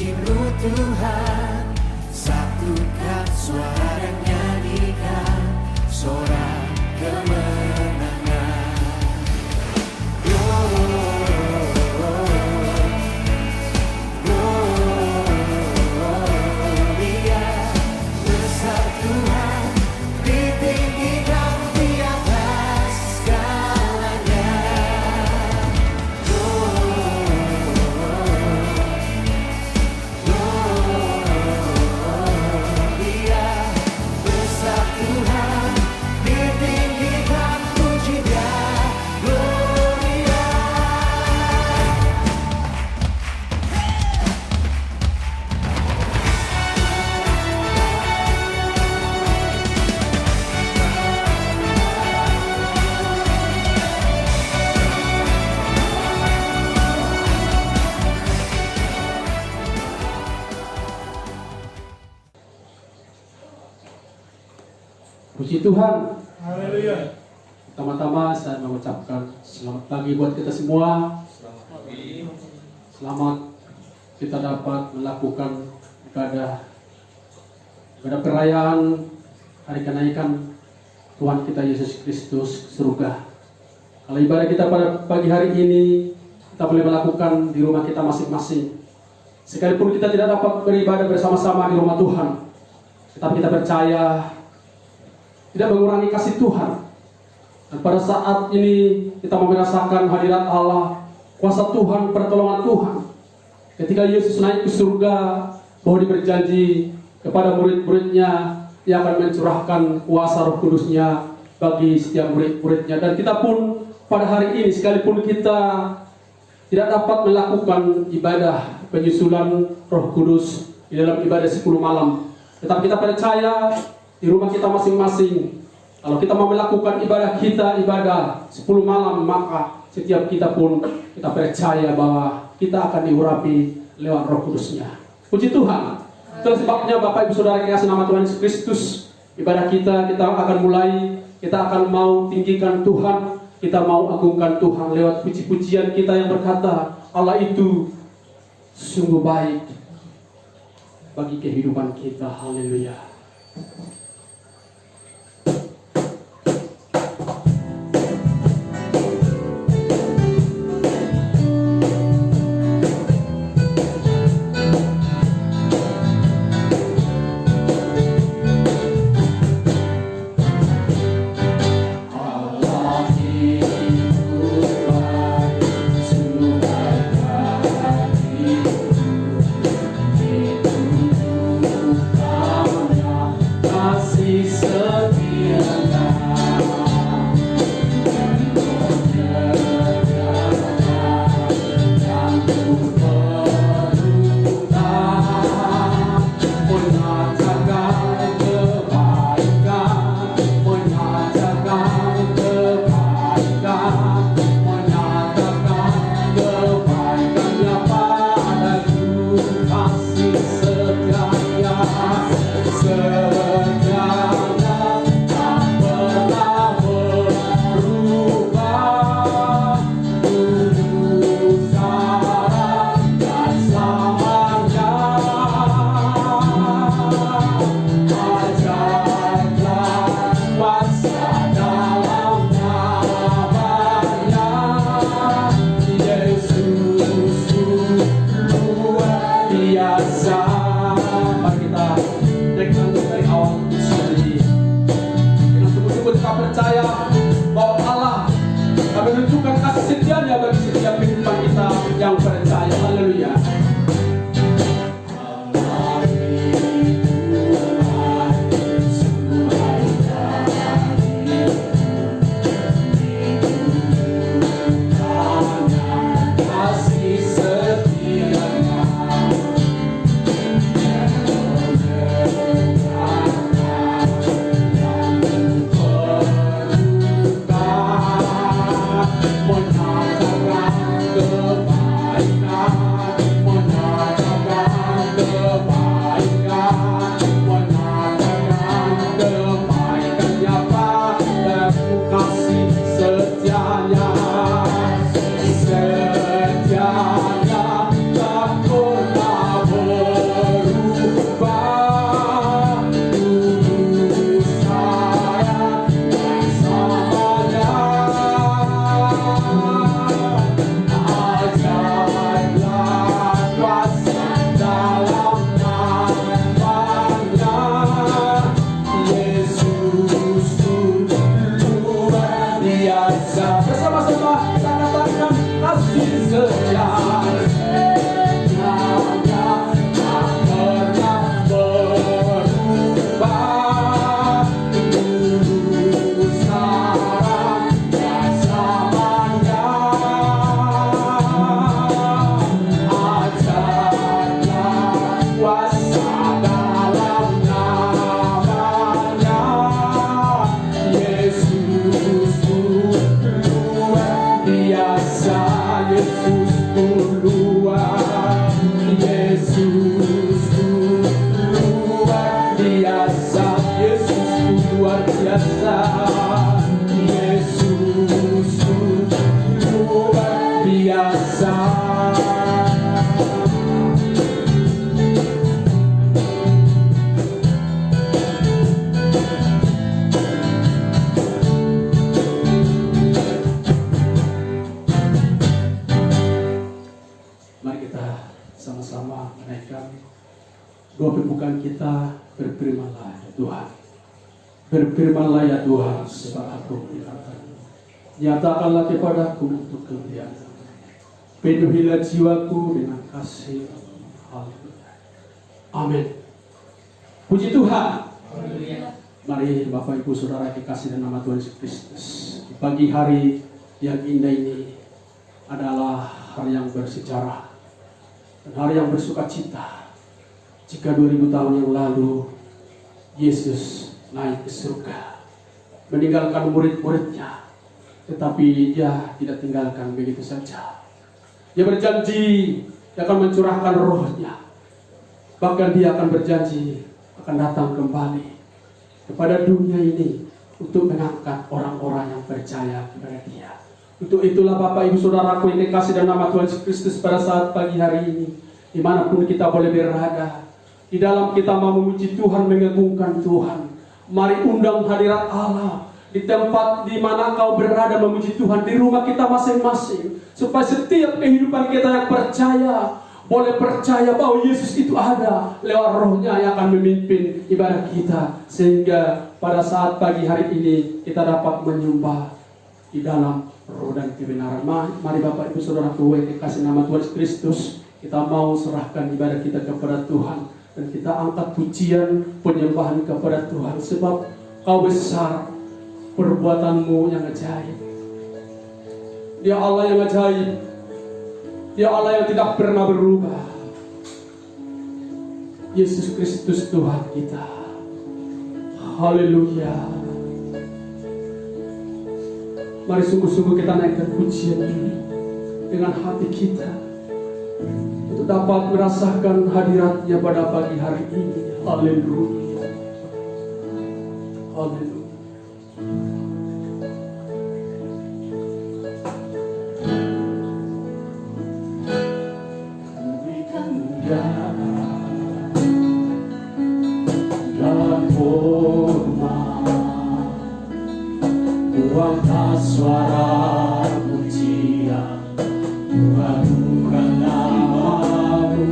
pujimu Tuhan, satukan suara dan nyanyikan sorak kemenangan. Gloria, besar Tuhan, ditinggikan di atas segalanya. Gloria, besar Tuhan, ditinggikan puji-Nya. Gloria. Puji Tuhan. Haleluya. Pertama-tama saya mengucapkan selamat pagi buat kita semua. Selamat kita dapat melakukan ibadah perayaan hari kenaikan Tuhan kita Yesus Kristus ke surga. Kalau ibadah kita pada pagi hari ini kita boleh melakukan di rumah kita masing-masing. Sekalipun kita tidak dapat beribadah bersama-sama di rumah Tuhan, tetapi kita percaya tidak mengurangi kasih Tuhan. Dan pada saat ini kita merasakan hadirat Allah, kuasa Tuhan, pertolongan Tuhan. Ketika Yesus naik ke surga, bahwa Dia berjanji kepada murid-muridnya, Dia akan mencurahkan kuasa Roh Kudus-Nya bagi setiap murid-muridnya. Dan kita pun pada hari ini, sekalipun kita tidak dapat melakukan ibadah penyusulan Roh Kudus di dalam ibadah 10 malam, tetapi kita percaya di rumah kita masing-masing, kalau kita mau melakukan ibadah 10 malam, maka setiap kita pun kita percaya bahwa kita akan diurapi lewat Roh Kudus-Nya. Puji Tuhan. Itulah sebabnya Bapak Ibu Saudara yang kasih nama Tuhan Yesus Kristus, ibadah kita akan mulai, kita akan mau tinggikan Tuhan, kita mau agungkan Tuhan lewat puji-pujian kita yang berkata, Allah itu sungguh baik bagi kehidupan kita. Haleluya. Menunjukkan kasih setianya bagi setiap kehidupan kita yang percaya. Haleluya. kasih setia, setia-nya tak pernah berubah. Dulu sekarang dan selamanya. Ajarlah kuasa dalam namanya. Yesus luar biasa, Yesus luar, Yesus luar biasa, Yesus luar biasa, Yesus luar biasa. Mari kita sama-sama menaikkan doa pembukaan kita. Berfirmanlah ya Tuhan, berfirmanlah ya Tuhan, sebab aku berkata, nyatakanlah kepadaku untuk kemuliaan, penuhilah jiwaku dengan kasih. Haleluya. Amin. Puji Tuhan. Mari Bapak Ibu Saudara dikasih dalam nama Tuhan Yesus Kristus, di pagi hari yang indah ini adalah hari yang bersejarah dan hari yang bersukacita. Jika 2000 tahun yang lalu Yesus naik ke surga, meninggalkan murid-muridnya, tetapi dia tidak tinggalkan begitu saja. Dia berjanji dia akan mencurahkan rohnya. Bahkan dia akan berjanji akan datang kembali kepada dunia ini untuk mengangkat orang-orang yang percaya kepada dia. Untuk itulah Bapak Ibu Saudaraku yang dikasih dalam nama Tuhan Yesus Kristus, pada saat pagi hari ini, dimanapun kita boleh berada, di dalam kita mau memuji Tuhan, mengagungkan Tuhan, mari undang hadirat Allah di tempat di mana kau berada memuji Tuhan, di rumah kita masing-masing, supaya setiap kehidupan kita yang percaya boleh percaya bahwa Yesus itu ada lewat rohnya yang akan memimpin ibadah kita, sehingga pada saat pagi hari ini kita dapat menyembah di dalam roh dan kebenaran. Mari Bapak Ibu Saudaraku yang dikasih nama Tuhan Kristus, kita mau serahkan ibadah kita kepada Tuhan, dan kita angkat pujian penyembahan kepada Tuhan, sebab kau besar, perbuatanmu yang ajaib. Dia Allah yang ajaib, Dia Allah yang tidak pernah berubah. Yesus Kristus Tuhan kita. Haleluya. Mari sungguh-sungguh kita naikkan pujian ini dengan hati kita, untuk dapat merasakan hadiratnya pada pagi hari ini. Haleluya. Haleluya. Dan hormat, buangkan suara pujian, mengagungkan nama-Mu,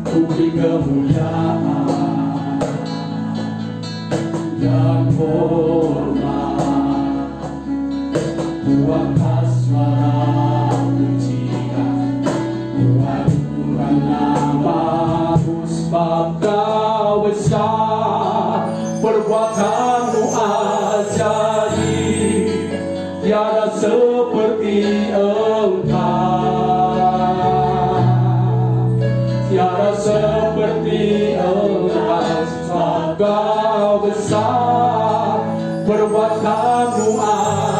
beri kemuliaan dan hormat, buangkan suara pujian, mengagungkan nama-Mu, sebab Kau besar, perbuatanmu ajaib, tiada seperti Engkau, tiada seperti Engkau, sebab Kau besar, perbuatanmu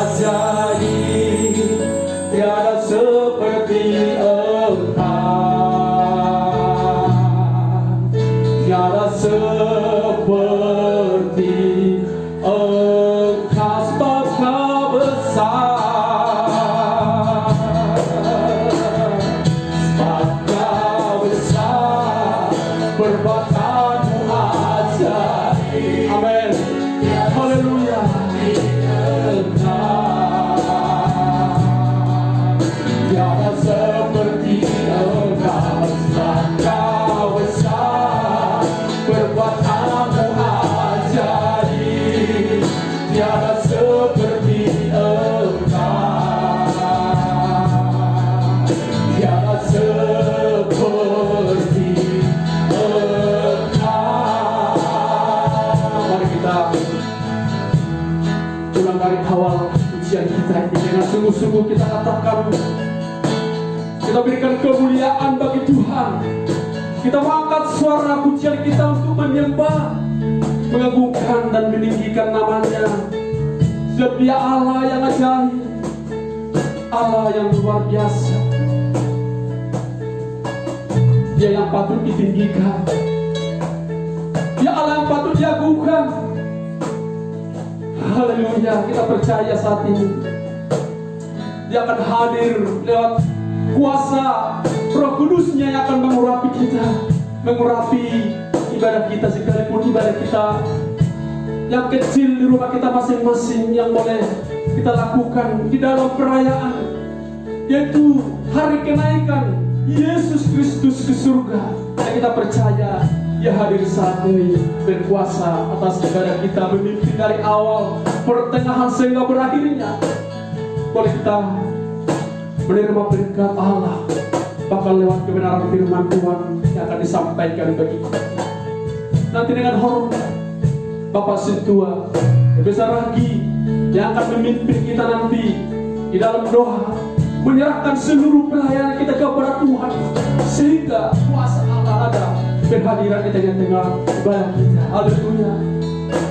ajaib, tiada seperti Engkau, tiada seperti Engkau, sebab Kau besar, sebab Kau besar, perbuatanmu ajaib. Amin. Haleluya. pujian kita ini dengan sungguh-sungguh kita katakan, kita berikan kemuliaan bagi Tuhan. Kita mengangkat suara pujian kita untuk menyembah, mengagungkan dan meninggikan namanya. Sebab Dia Allah yang ajaib, Allah yang luar biasa. Dia yang patut ditinggikan, Dia Allah yang patut diagungkan. Haleluya, kita percaya saat ini Dia akan hadir lewat kuasa Roh Kudus-Nya yang akan mengurapi kita, mengurapi ibadah kita, sekalipun ibadah kita yang kecil di rumah kita masing-masing yang boleh kita lakukan di dalam perayaan, yaitu hari kenaikan Yesus Kristus ke surga. Dan kita percaya Dia hadir saat ini, berkuasa atas ibadah kita, memimpin dari awal, pertengahan sehingga berakhirnya. Boleh kita menerima berkat Allah, bahkan lewat kebenaran firman Tuhan yang akan disampaikan bagi kita. Nanti dengan hormat Bapak Sintua besar lagi yang akan memimpin kita nanti di dalam doa, menyerahkan seluruh pelayanan kita kepada Tuhan, sehingga kuasa Allah ada berhadiran di tengah-tengah ibadah kita. Haleluya.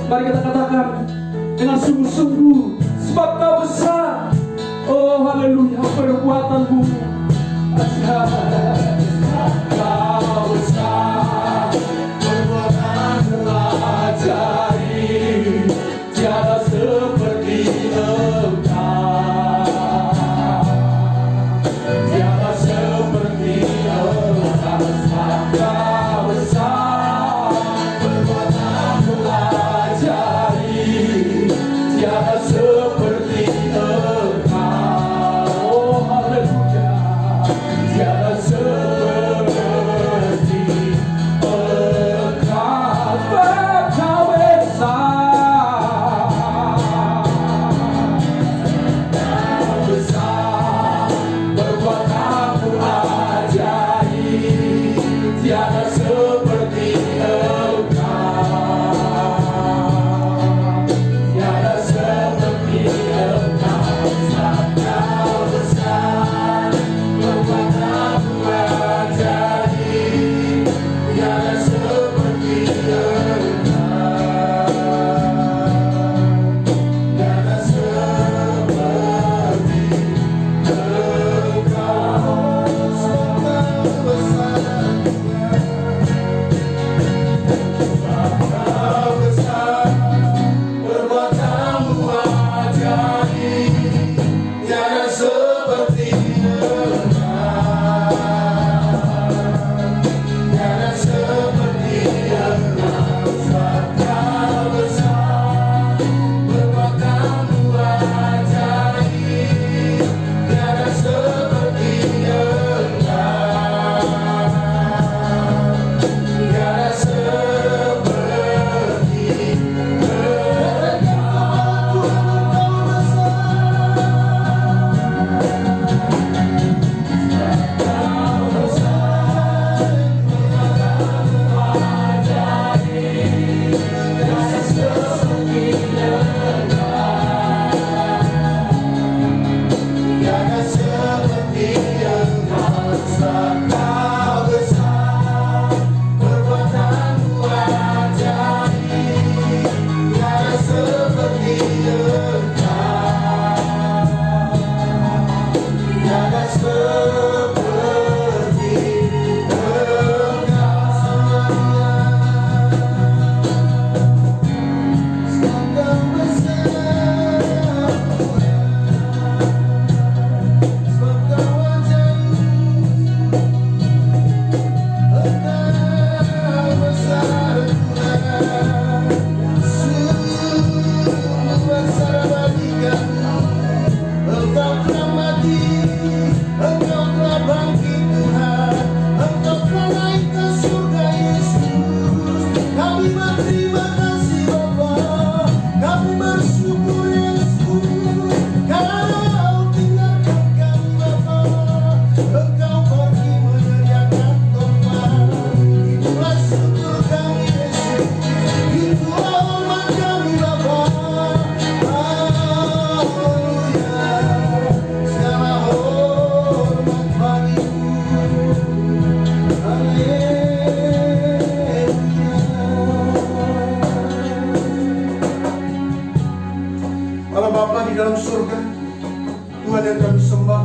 Mari kita katakan dengan sungguh-sungguh, sebab Kau besar. Oh haleluya, perbuatanmu ajaib. Kau besar, perbuatanmu ajaib, tiada seperti Engkau, tiada seperti Engkau. Kau besar, perbuatanmu ajaib, tiada seperti Engkau. Oh haleluya, tiada seperti di dalam surga, Tuhan yang kami sembah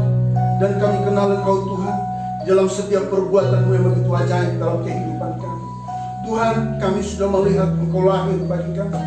dan kami kenal Engkau Tuhan dalam setiap perbuatan-Mu yang begitu ajaib dalam kehidupan kami. Tuhan, kami sudah melihat Engkau lahir bagi kami,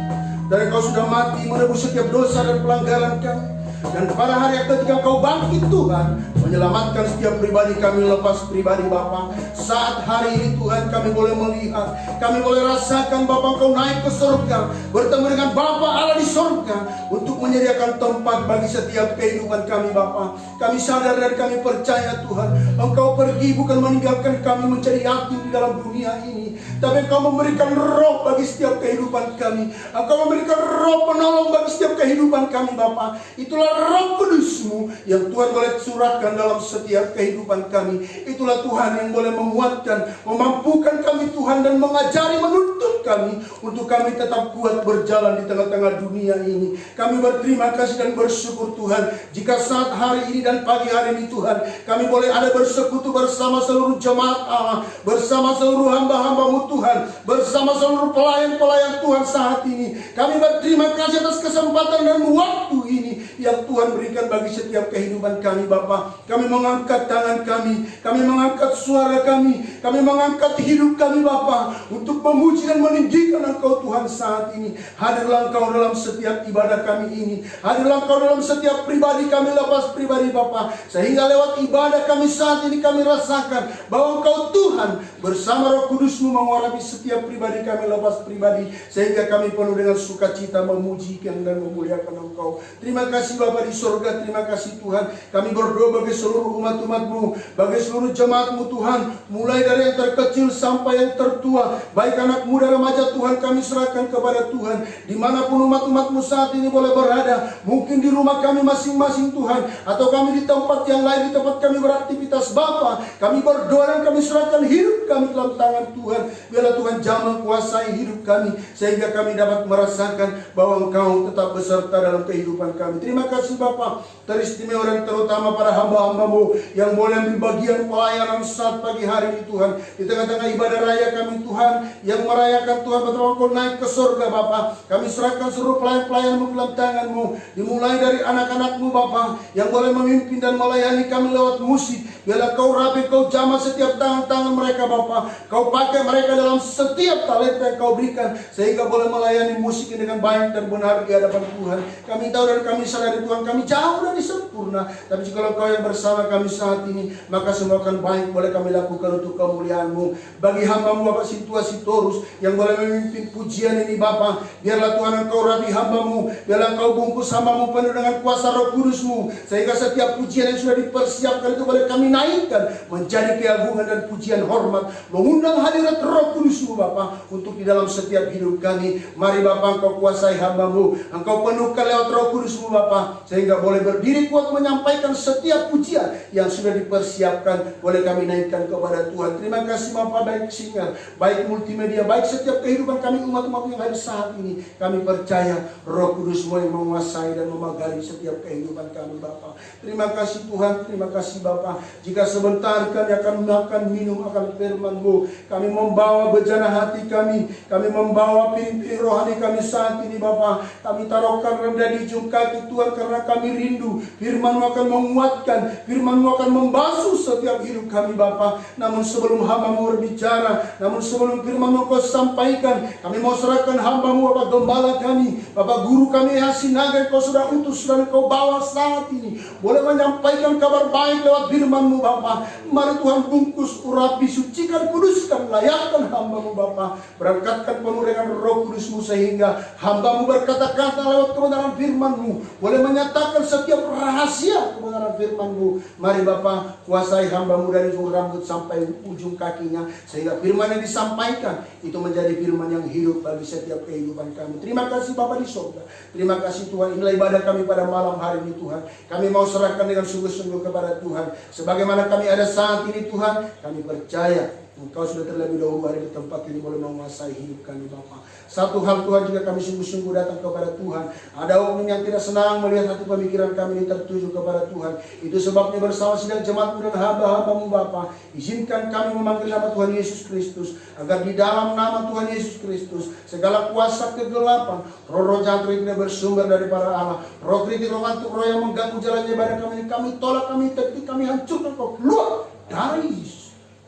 dan Engkau sudah mati menebus setiap dosa dan pelanggaran kami. Dan pada hari ketika Engkau bangkit Tuhan, menyelamatkan setiap pribadi kami lepas pribadi Bapa. Saat hari ini Tuhan kami boleh melihat, kami boleh rasakan Bapa Engkau naik ke surga, bertemu dengan Bapa Allah di surga untuk menyediakan tempat bagi setiap kehidupan kami Bapa. Kami sadar dan kami percaya Tuhan, Engkau pergi bukan meninggalkan kami mencari yatim di dalam dunia ini, tapi Engkau memberikan roh bagi setiap kehidupan kami. Engkau memberikan roh penolong bagi setiap kehidupan kami Bapa. Itulah Roh Kudus-Mu yang Tuhan boleh curahkan dalam setiap kehidupan kami. Itulah Tuhan yang boleh menguatkan, memampukan kami Tuhan, dan mengajari, menuntun kami untuk kami tetap kuat berjalan di tengah-tengah dunia ini. Kami berterima kasih dan bersyukur Tuhan, jika saat hari ini dan pagi hari ini Tuhan, kami boleh ada bersekutu bersama seluruh jemaat Allah, bersama seluruh hamba-hamba-Mu Tuhan, bersama seluruh pelayan-pelayan Tuhan saat ini. Kami berterima kasih atas kesempatan dan waktu ini yang Tuhan berikan bagi setiap kehidupan kami Bapa. Kami mengangkat tangan kami mengangkat suara kami mengangkat hidup kami Bapa, untuk memuji dan meninggikan Engkau Tuhan saat ini. Hadirlah Engkau dalam setiap ibadah kami ini, hadirlah Engkau dalam setiap pribadi kami lepas pribadi Bapa, sehingga lewat ibadah kami saat ini kami rasakan bahwa Engkau Tuhan bersama Roh Kudus-Mu mengurapi setiap pribadi kami lepas pribadi, sehingga kami penuh dengan sukacita memujikan dan memuliakan Engkau. Terima kasih Bapa di surga, terima kasih Tuhan. Kami berdoa bagi seluruh umat-umat-Mu, bagi seluruh jemaat-Mu Tuhan, mulai dari yang terkecil sampai yang tertua, baik anak muda remaja Tuhan, kami serahkan kepada Tuhan. Dimanapun umat-umat-Mu saat ini boleh berada, mungkin di rumah kami masing-masing Tuhan, atau kami di tempat yang lain, di tempat kami beraktivitas Bapa, kami berdoa dan kami serahkan hidup kami dalam tangan Tuhan. Biarlah Tuhan jamah kuasai hidup kami, sehingga kami dapat merasakan bahwa Engkau tetap beserta dalam kehidupan kami. Terima kasih Bapa, teristimewa dan terutama para hamba-hamba-Mu yang boleh ambil bagian pelayanan saat pagi hari ini Tuhan, di tengah-tengah ibadah raya kami Tuhan, yang merayakan Tuhan betapa Engkau naik ke surga Bapa. Kami serahkan seluruh pelayan-pelayan-Mu dalam tangan-Mu, dimulai dari anak-anak-Mu Bapa yang boleh memimpin dan melayani kami lewat musik. Biarlah Kau rapi, Kau jamah setiap tangan-tangan mereka Bapa. Kau pakai mereka dalam setiap talenta yang Kau berikan, sehingga boleh melayani musik dengan baik dan benar di hadapan Tuhan. Kami tahu dan kami sadari Tuhan, kami jauh dari sempurna, tapi jika Engkau yang bersama kami saat ini, maka semua akan baik boleh kami lakukan untuk kemuliaan-Mu. Bagi hamba-Mu Bapak Situasi Torus yang boleh memimpin pujian ini Bapa, biarlah Tuhan Engkau rapi hamba-Mu, biarlah Engkau bungkus hamba-Mu penuh dengan kuasa Roh Kudus-Mu, sehingga setiap pujian yang sudah dipersiapkan itu boleh kami naikkan menjadi keagungan dan pujian hormat, mengundang hadirat Roh Kudus-Mu Bapa untuk di dalam setiap hidup kami. Mari Bapa Engkau kuasai hamba-Mu, Engkau penuhkan lewat Roh Kudus-Mu Bapa, sehingga boleh berdiri kuat menyampaikan setiap pujian yang sudah dipersiapkan, boleh kami naikkan kepada Tuhan. Terima kasih Bapa, baik singer, baik multimedia, baik setiap kehidupan kami umat-umat yang hadir saat ini. Kami percaya Roh Kudus-Mu yang menguasai dan memagari setiap kehidupan kami Bapa. Terima kasih Tuhan, terima kasih Bapa. Jika sebentar kami akan makan minum akan firman-Mu, kami membawa bejana hati kami membawa piring-piring rohani kami saat ini Bapa. Kami taruhkan rendah di ujung kaki Tuhan, karena kami rindu firman-Mu akan menguatkan, firman-Mu akan membasuh setiap hidup kami Bapa. Namun sebelum hamba-Mu berbicara, namun sebelum firman-Mu Kau sampaikan, kami mau serahkan hamba-Mu Bapak Gembala kami, Bapak Guru kami Hasinaga, Kau sudah utus dan Kau bawa saat ini, boleh menyampaikan kabar baik lewat firman-Mu Bapa. Mari Tuhan bungkus, urapi, sucikan, kuduskan, layakkan hamba-Mu Bapa. Berangkatkan penuh dengan Roh Kudus-Mu, sehingga hamba-Mu berkata-kata lewat kebenaran firman-Mu, boleh menyatakan setiap rahasia kebenaran firman-Mu. Mari Bapa, kuasai hamba-Mu dari ujung rambut sampai ujung kakinya, sehingga firman yang disampaikan itu menjadi firman yang hidup bagi setiap kehidupan kami. Terima kasih Bapa di surga. Terima kasih Tuhan, inilah ibadah kami pada malam hari ini Tuhan. Kami mau serahkan dengan sungguh-sungguh kepada Tuhan. Sebagaimana kami ada saat ini Tuhan, kami percaya Engkau sudah terlebih dahulu ada di tempat ini boleh menguasai hidup kami Bapa. Satu hal Tuhan, jika kami sungguh-sungguh datang kepada Tuhan, ada oknum yang tidak senang melihat hati pemikiran kami ini tertuju kepada Tuhan. Itu sebabnya bersama sidang jemaat-Mu dan hamba-hamba-Mu Bapa, izinkan kami memanggil nama Tuhan Yesus Kristus, agar di dalam nama Tuhan Yesus Kristus segala kuasa kegelapan, roh-roh jahat tidak bersumber daripada Allah, roh kritik, roh ngantuk, roh yang mengganggu jalan ibadah kami tolak, kami tetik, kami hancurkan, kau keluar dari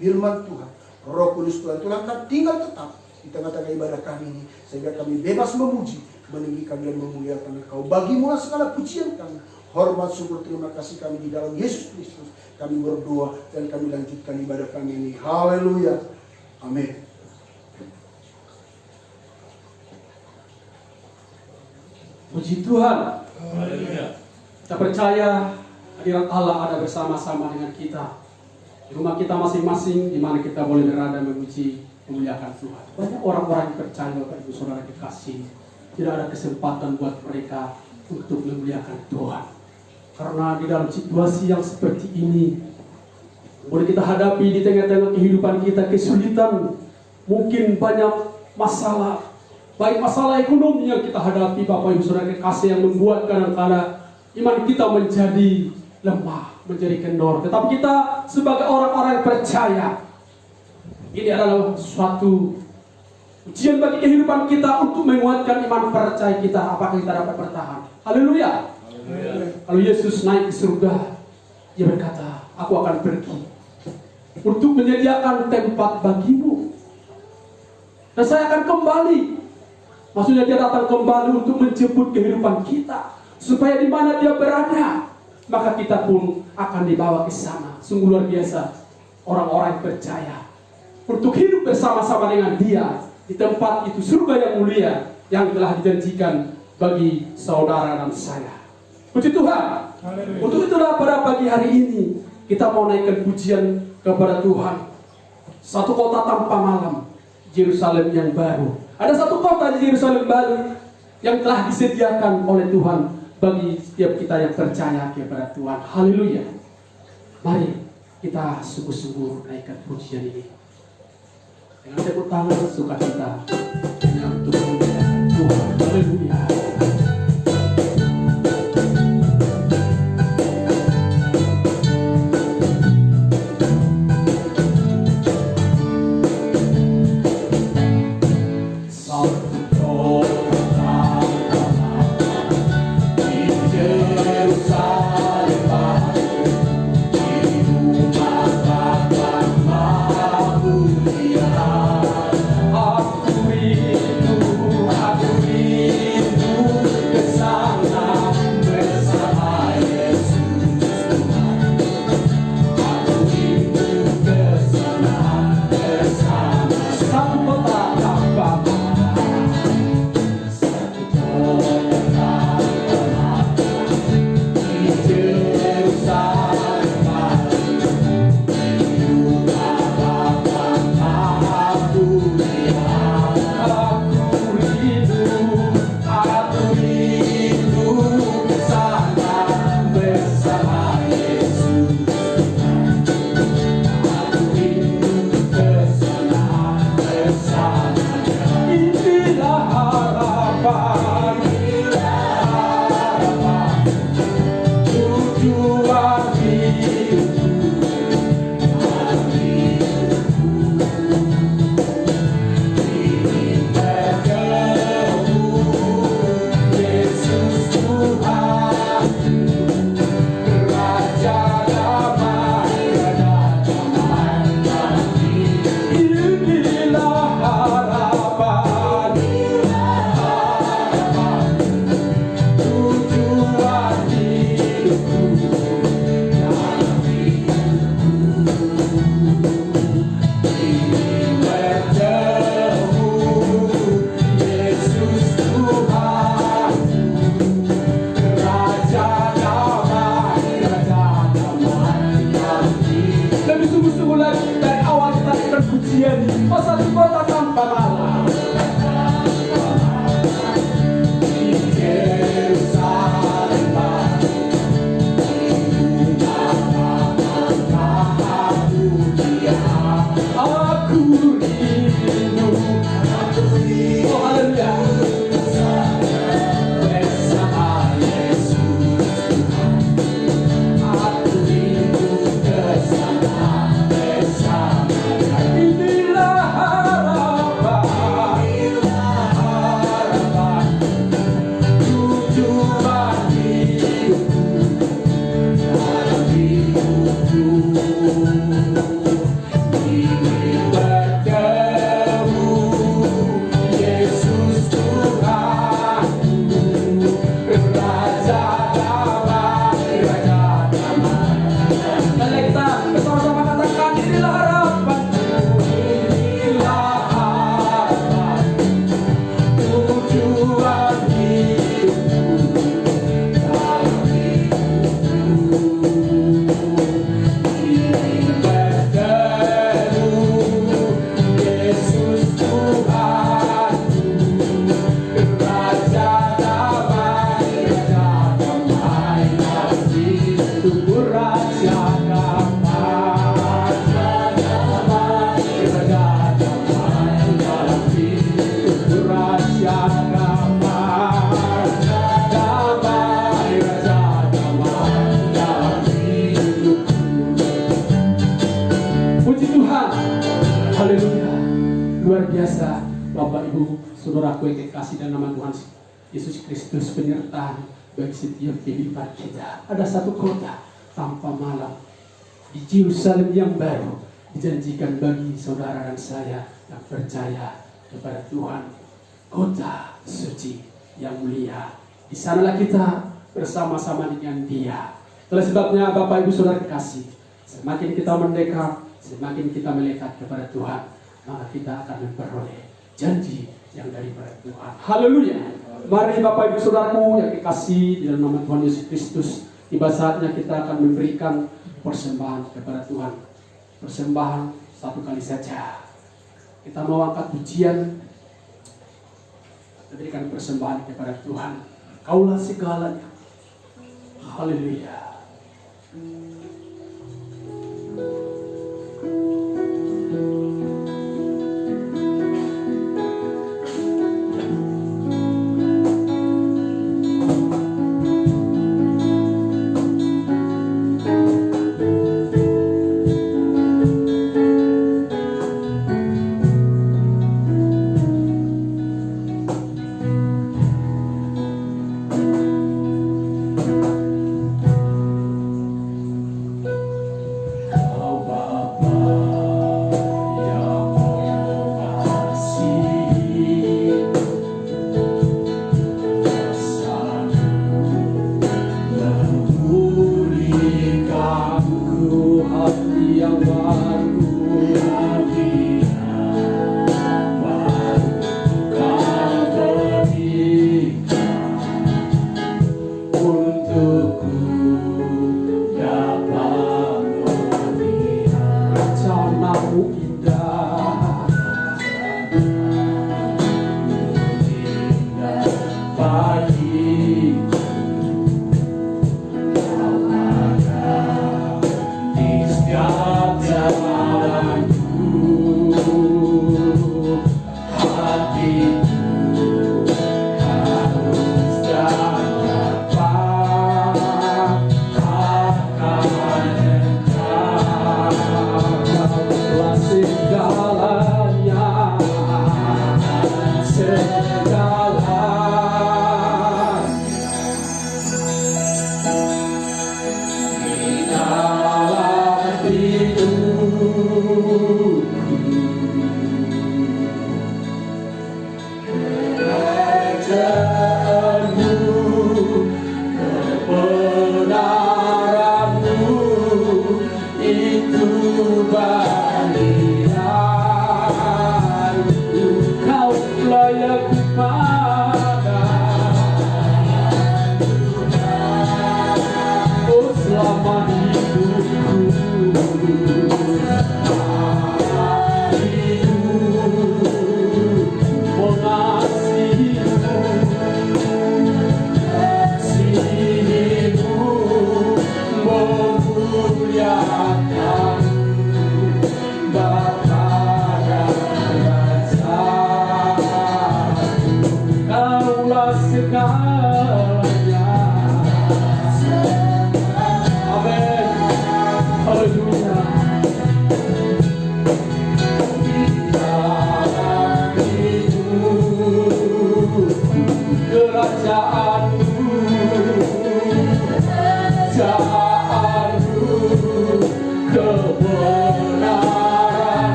firman Tuhan. Roh Kudus Tuhan akan tinggal tetap di tengah-tengah ibadah kami ini, sehingga kami bebas memuji, meninggikan dan memuliakan Engkau. Bagimu segala pujian kami, hormat, syukur, terima kasih kami di dalam Yesus Kristus. Kami berdoa dan kami lanjutkan ibadah kami ini. Haleluya. Amin. Puji Tuhan. Haleluya. Kita percaya hadirat Allah ada bersama-sama dengan kita. Di rumah kita masing-masing, di mana kita boleh berada memuji, memuliakan Tuhan. Banyak orang-orang yang percaya, Bapak Ibu Saudara dikasih, tidak ada kesempatan buat mereka untuk memuliakan Tuhan. Karena di dalam situasi yang seperti ini, boleh kita hadapi di tengah-tengah kehidupan kita kesulitan, mungkin banyak masalah, baik masalah ekonomi yang kita hadapi, Bapak Ibu Saudara kekasih, yang membuat kadang-kadang iman kita menjadi lemah, menjadi kendor. Tetapi kita sebagai orang-orang yang percaya, ini adalah suatu ujian bagi kehidupan kita untuk menguatkan iman percaya kita, apakah kita dapat bertahan. Haleluya. Kalau Yesus naik ke surga, Dia berkata, aku akan pergi untuk menyediakan tempat bagimu, dan saya akan kembali. Maksudnya Dia datang kembali untuk menjemput kehidupan kita, supaya di mana Dia berada, maka kita pun akan dibawa ke sana. Sungguh luar biasa orang-orang yang percaya untuk hidup bersama-sama dengan Dia di tempat itu, surga yang mulia yang telah dijanjikan bagi saudara dan saya. Puji Tuhan. Untuk itulah pada pagi hari ini kita mau naikkan pujian kepada Tuhan. Satu kota tanpa malam, Yerusalem yang baru. Ada satu kota di Yerusalem baru yang telah disediakan oleh Tuhan bagi setiap kita yang percaya kepada Tuhan. Haleluya. Mari kita sungguh-sungguh naikkan pujian ini dengan tepuk tangan sukacita hanya untuk memuliakan Tuhan. Haleluya. Aku rindu saudaraku yang kekasih dalam nama Tuhan Yesus Kristus, penyertaan bagi setiap kehidupan kita. Ada satu kota tanpa malam di Yerusalem yang baru dijanjikan bagi saudara dan saya yang percaya kepada Tuhan, kota suci yang mulia. Di sanalah kita bersama-sama dengan Dia. Oleh sebabnya Bapak Ibu Saudara kekasih, semakin kita mendekat, semakin kita melekat kepada Tuhan, maka kita akan memperoleh janji yang daripada Tuhan. Haleluya. Mari Bapak Ibu Saudaraku yang kekasih di dalam nama Tuhan Yesus Kristus, tiba saatnya kita akan memberikan persembahan kepada Tuhan. Persembahan satu kali saja. Kita mau angkat pujian, memberikan persembahan kepada Tuhan. Kaulah segalanya. Haleluya.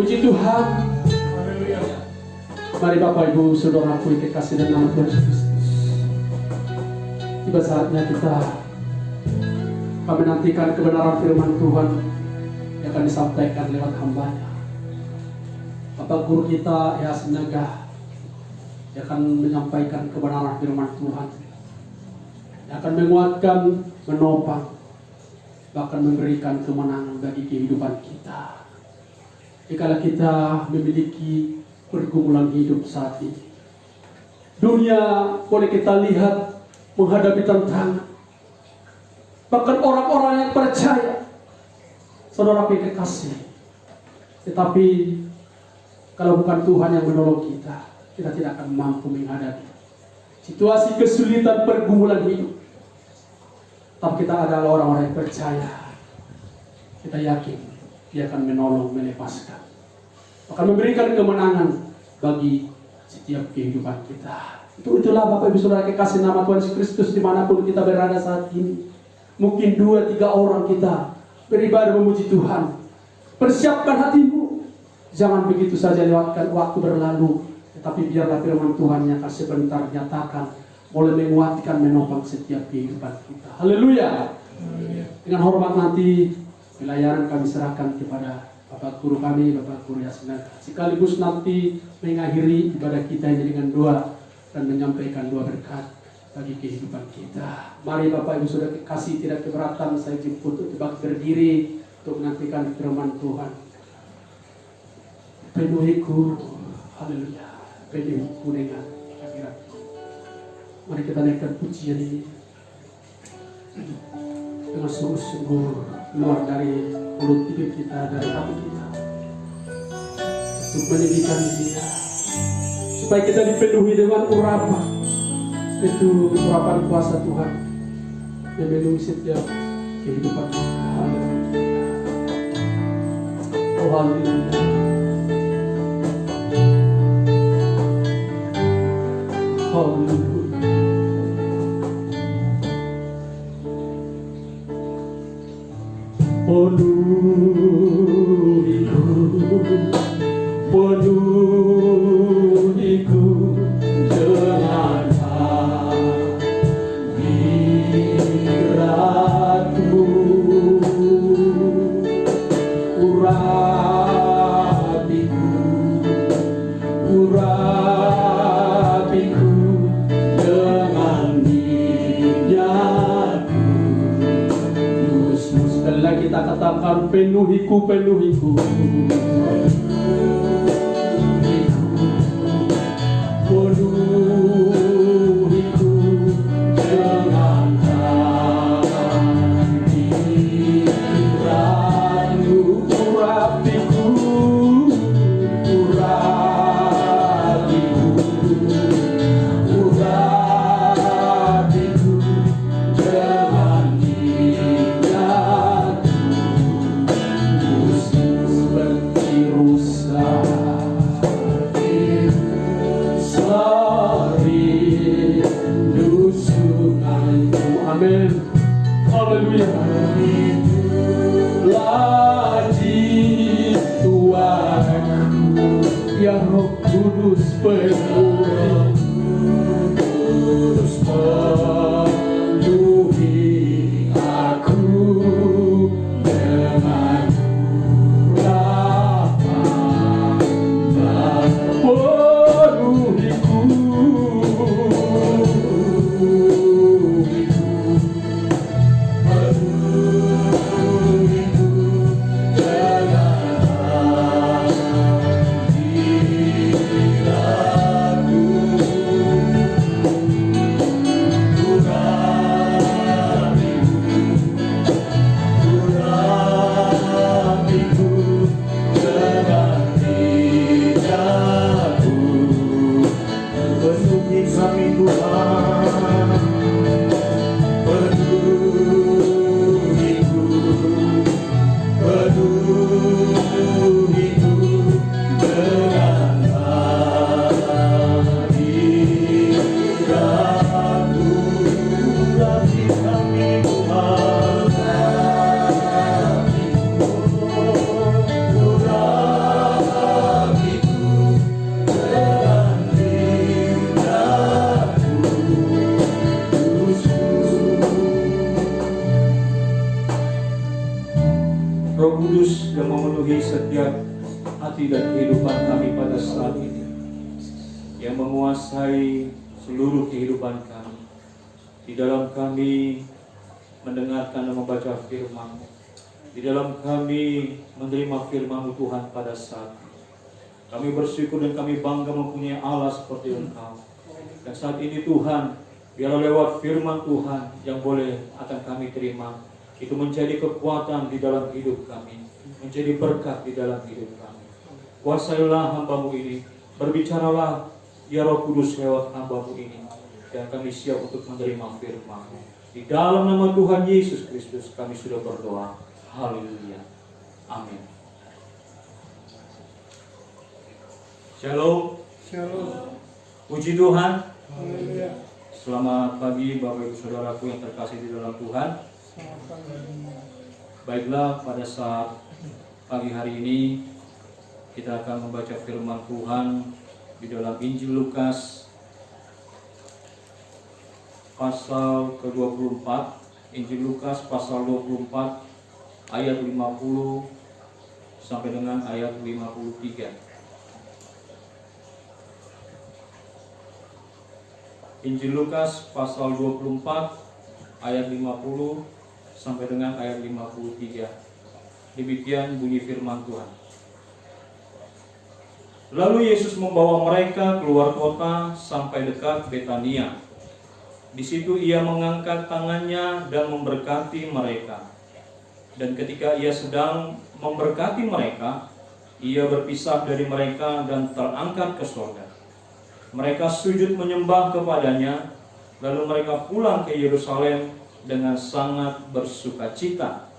Puji Tuhan. Mari Bapak Ibu Saudaraku yang kekasih dalam nama Tuhan Yesus Kristus, tiba saatnya kami menantikan kebenaran firman Tuhan yang akan disampaikan lewat hambanya, Bapak Guru kita Ya Sinaga, yang akan menyampaikan kebenaran firman Tuhan yang akan menguatkan, menopang, bahkan memberikan kemenangan bagi kehidupan kita. Jika kita memiliki pergumulan hidup saat ini, dunia boleh kita lihat menghadapi tantangan. Bahkan orang-orang yang percaya, saudara kekasih. Tetapi kalau bukan Tuhan yang menolong kita, kita tidak akan mampu menghadapi situasi kesulitan pergumulan hidup. Tapi kita adalah orang-orang yang percaya. Kita yakin Dia akan menolong, melepaskan, akan memberikan kemenangan bagi setiap kehidupan kita. Itulah Bapak Ibu Saudara kekasih nama Tuhan Yesus Kristus dimanapun kita berada saat ini. Mungkin 2-3 orang kita beribadah memuji Tuhan. Persiapkan hatimu. Jangan begitu saja lewatkan waktu berlalu. Tetapi biarlah firman Tuhan yang akan sebentar nyatakan, boleh menguatkan, menopang setiap kehidupan kita. Haleluya. Dengan hormat nanti pelayanan kami serahkan kepada Bapak Guru kami, Bapak Guru Yasnaka. Sekaligus nanti mengakhiri ibadah kita ini dengan doa dan menyampaikan doa berkat bagi kehidupan kita. Mari Bapak Ibu Saudara kekasih, tidak keberatan saya jemput untuk berdiri untuk menantikan firman Tuhan. Penuhiku, haleluya, penuhiku dengan hadiratmu. Mari kita naikkan pujian ini dengan sungguh-sungguh keluar dari mulut bibir kita, dari hati kita, untuk meninggikan Dia, supaya kita dipenuhi dengan urapan. Itu urapan kuasa Tuhan yang memenuhi setiap kehidupan kita. Haleluya. Oh haleluya. Haleluya. Penuhiku dengan hadiratmu, urapiku dengan minyakmu. Sekali kita katakan, penuhiku, penuhiku, penuhiku dengan hadiratmu, urapiku, urapiku dengan amin. Haleluya. Lagi Tuhanku, ya Roh Kudus penuhi, penuhi aku dengan urapan, penuhiku. Roh Kudus yang memenuhi setiap hati dan kehidupan kami pada saat ini, yang menguasai seluruh kehidupan kami, di dalam kami mendengarkan dan membaca firman-Mu, di dalam kami menerima firman-Mu Tuhan pada saat ini. Kami bersyukur dan kami bangga mempunyai Allah seperti Engkau. Dan saat ini Tuhan, biarlah lewat firman Tuhan yang boleh akan kami terima, itu menjadi kekuatan di dalam hidup kami, menjadi berkat di dalam hidup kami. Kuasailah hamba-Mu ini, berbicaralah ya Roh Kudus lewat hamba-Mu ini, dan kami siap untuk menerima firman-Mu. Di dalam nama Tuhan Yesus Kristus kami sudah berdoa. Haleluya. Amin. Shalom. Shalom. Puji Tuhan. Haleluya. Selamat pagi Bapak Ibu Saudaraku yang terkasih di dalam Tuhan. Baiklah, pada saat pagi hari ini kita akan membaca firman Tuhan di dalam Injil Lukas pasal ke-24. Injil Lukas pasal 24 ayat 50 sampai dengan ayat 53. Injil Lukas pasal 24 ayat 50 sampai dengan ayat 53. Demikian bunyi firman Tuhan. Lalu Yesus membawa mereka keluar kota sampai dekat Betania. Di situ ia mengangkat tangannya dan memberkati mereka. Dan ketika ia sedang memberkati mereka, ia berpisah dari mereka dan terangkat ke surga. Mereka sujud menyembah kepadanya, lalu mereka pulang ke Yerusalem dengan sangat bersukacita.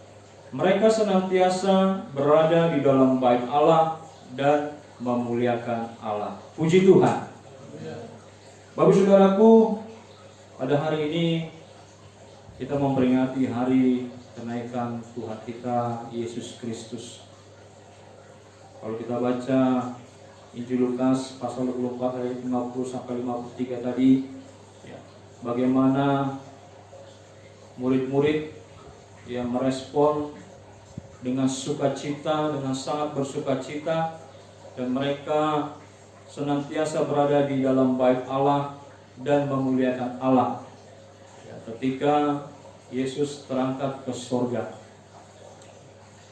Mereka senantiasa berada di dalam bait Allah dan memuliakan Allah. Puji Tuhan. Bapak Saudaraku, pada hari ini kita memperingati hari kenaikan Tuhan kita Yesus Kristus. Kalau kita baca Injil Lukas pasal 24 ayat 50 sampai 53 tadi, ya, bagaimana murid-murid yang merespon dengan sukacita, dengan sangat bersukacita, dan mereka senantiasa berada di dalam bait Allah dan memuliakan Allah. Ya, ketika Yesus terangkat ke surga.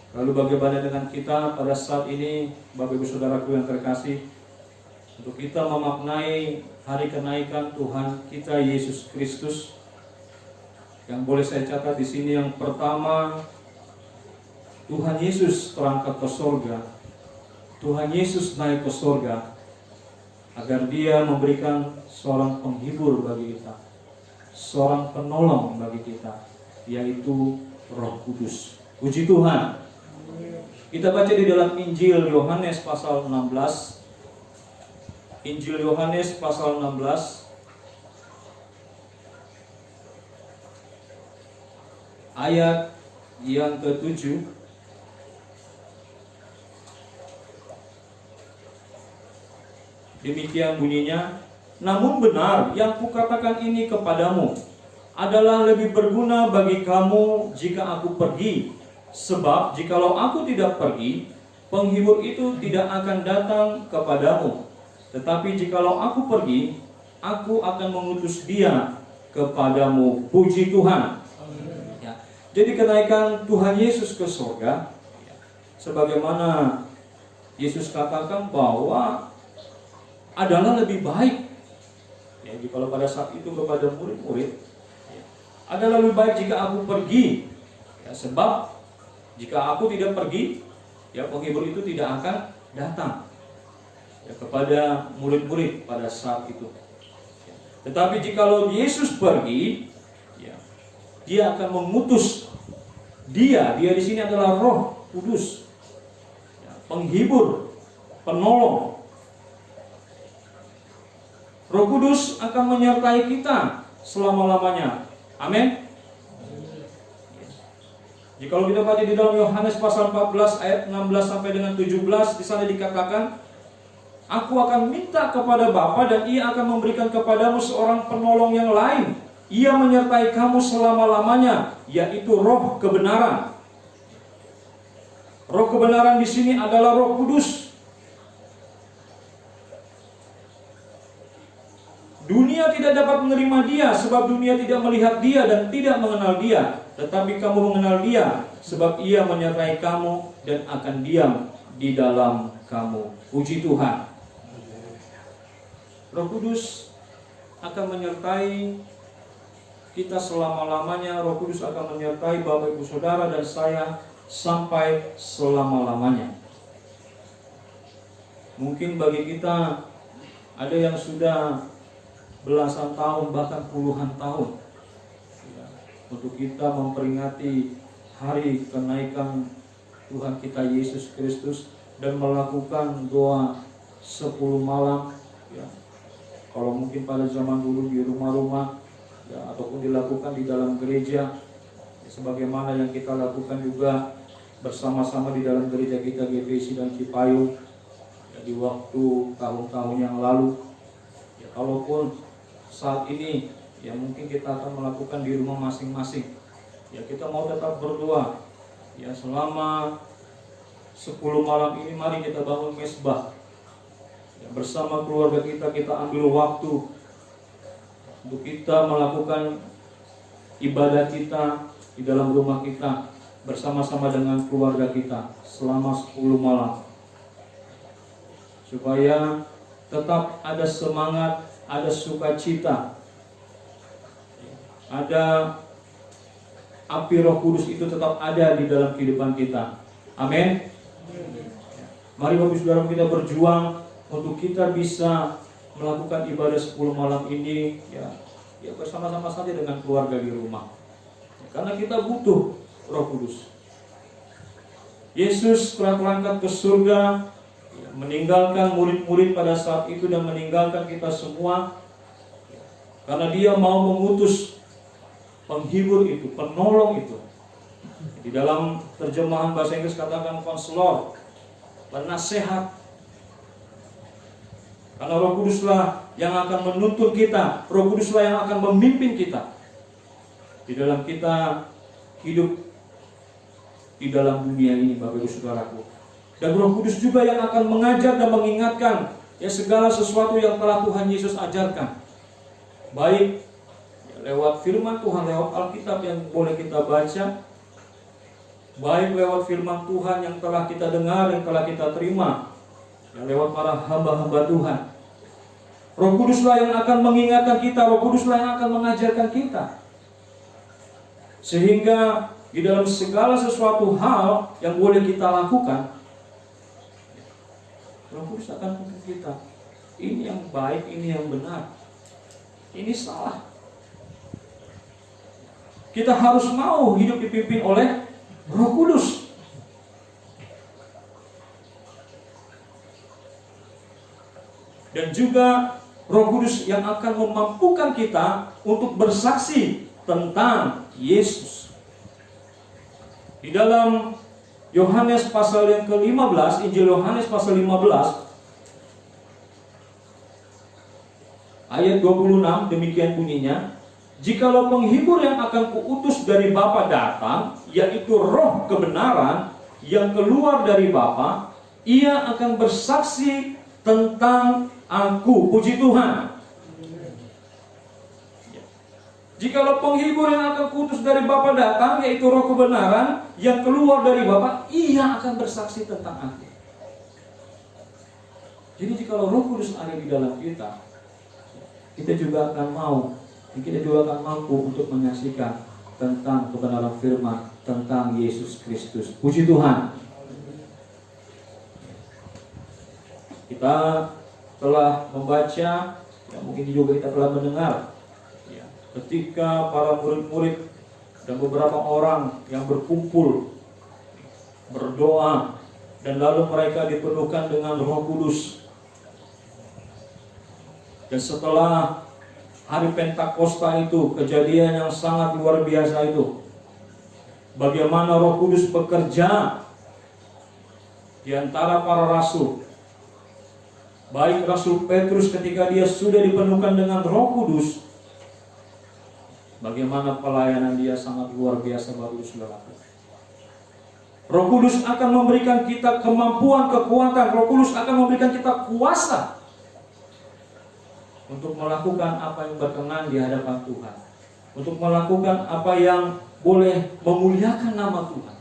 Lalu bagaimana dengan kita pada saat ini, Bapak Ibu Saudaraku yang terkasih, untuk kita memaknai hari kenaikan Tuhan kita Yesus Kristus? Yang boleh saya catat di sini, yang pertama, Tuhan Yesus terangkat ke surga. Tuhan Yesus naik ke surga agar Dia memberikan seorang penghibur bagi kita, seorang penolong bagi kita, yaitu Roh Kudus. Puji Tuhan. Kita baca di dalam Injil Yohanes pasal 16. Injil Yohanes pasal 16 ayat yang ke-7. Demikian bunyinya, namun benar yang kukatakan ini kepadamu adalah lebih berguna bagi kamu jika aku pergi. Sebab jikalau aku tidak pergi, penghibur itu tidak akan datang kepadamu. Tetapi jikalau aku pergi, aku akan mengutus Dia kepadamu. Puji Tuhan. Ya. Jadi kenaikan Tuhan Yesus ke surga, sebagaimana Yesus katakan bahwa adalah lebih baik. Ya, jikalau pada saat itu kepada murid-murid, ya, adalah lebih baik jika aku pergi. Ya, sebab jika aku tidak pergi, ya penghibur itu tidak akan datang, ya, kepada murid-murid pada saat itu. Ya. Tetapi jikalau Yesus pergi, ya, Dia akan mengutus Dia di sini adalah Roh Kudus, ya, penghibur, penolong. Roh Kudus akan menyertai kita selama-lamanya. Amin. Jikalau kita baca di dalam Yohanes pasal 14 ayat 16 sampai dengan 17, di sana dikatakan, aku akan minta kepada Bapa dan Ia akan memberikan kepadamu seorang penolong yang lain. Ia menyertai kamu selama-lamanya, yaitu Roh kebenaran. Roh kebenaran di sini adalah Roh Kudus. Dunia tidak dapat dapat menerima Dia, sebab dunia tidak melihat Dia dan tidak mengenal Dia. Tetapi kamu mengenal Dia, sebab Ia menyertai kamu dan akan diam di dalam kamu. Puji Tuhan. Roh Kudus akan menyertai kita selama-lamanya. Roh Kudus akan menyertai Bapak Ibu Saudara dan saya sampai selama-lamanya. Mungkin bagi kita ada yang sudah belasan tahun bahkan puluhan tahun ya, untuk kita memperingati hari kenaikan Tuhan kita Yesus Kristus dan melakukan doa 10 malam ya. Kalau mungkin pada zaman dulu di rumah-rumah ya, ataupun dilakukan di dalam gereja ya, sebagaimana yang kita lakukan juga bersama-sama di dalam gereja kita GBC dan Cipayung ya, di waktu tahun-tahun yang lalu ya, kalaupun saat ini ya mungkin kita akan melakukan di rumah masing-masing ya, kita mau tetap berdoa ya selama 10 malam ini. Mari kita bangun mesbah ya, bersama keluarga kita ambil waktu untuk kita melakukan ibadah kita di dalam rumah kita bersama-sama dengan keluarga kita selama 10 malam, supaya tetap ada semangat, ada sukacita, ada api Roh Kudus itu tetap ada di dalam kehidupan kita. Amin. Mari Bapak Ibu Saudara kita berjuang untuk kita bisa melakukan ibadah 10 malam ini ya bersama-sama saja dengan keluarga di rumah. Karena kita butuh Roh Kudus. Yesus telah terangkat ke surga, meninggalkan murid-murid pada saat itu dan meninggalkan kita semua, karena Dia mau mengutus penghibur itu, penolong itu. Di dalam terjemahan bahasa Inggris katakan konselor, penasehat. Karena Roh Kuduslah yang akan menuntun kita, Roh Kuduslah yang akan memimpin kita di dalam kita hidup di dalam dunia ini, Bapak Ibu Saudaraku. Dan Roh Kudus juga yang akan mengajar dan mengingatkan ya segala sesuatu yang telah Tuhan Yesus ajarkan. Baik ya, lewat firman Tuhan, lewat Alkitab yang boleh kita baca, baik lewat firman Tuhan yang telah kita dengar, yang telah kita terima, ya, lewat para hamba-hamba Tuhan. Roh Kuduslah yang akan mengingatkan kita, Roh Kuduslah yang akan mengajarkan kita. Sehingga di dalam segala sesuatu hal yang boleh kita lakukan, Roh Kudus akan menuntun kita. Ini yang baik, ini yang benar, ini salah. Kita harus mau hidup dipimpin oleh Roh Kudus. Dan juga Roh Kudus yang akan memampukan kita untuk bersaksi tentang Yesus. Di dalam Yohanes pasal yang ke-15, Injil Yohanes pasal 15 ayat 26, demikian bunyinya, jikalau penghibur yang akan kuutus dari Bapa datang, yaitu Roh kebenaran yang keluar dari Bapa, ia akan bersaksi tentang aku. Puji Tuhan. Jikalau penghibur yang akan kuutus dari Bapa datang, yaitu Roh kebenaran yang keluar dari Bapa, ia akan bersaksi tentang aku. Jadi jikalau Roh Kudus ada di dalam kita, kita juga akan mau, kita juga akan mampu untuk menyaksikan tentang kebenaran firman, tentang Yesus Kristus. Puji Tuhan. Kita telah membaca, ya mungkin juga kita telah mendengar, ya, ketika para murid-murid dan beberapa orang yang berkumpul berdoa dan lalu mereka dipenuhkan dengan Roh Kudus. Dan setelah hari Pentakosta itu, kejadian yang sangat luar biasa itu, bagaimana Roh Kudus bekerja di antara para rasul. Baik Rasul Petrus ketika dia sudah dipenuhkan dengan Roh Kudus, bagaimana pelayanan dia sangat luar biasa, Bapak Ibu Saudara. Roh Kudus akan memberikan kita kemampuan, kekuatan. Roh Kudus akan memberikan kita kuasa untuk melakukan apa yang berkenan di hadapan Tuhan, untuk melakukan apa yang boleh memuliakan nama Tuhan.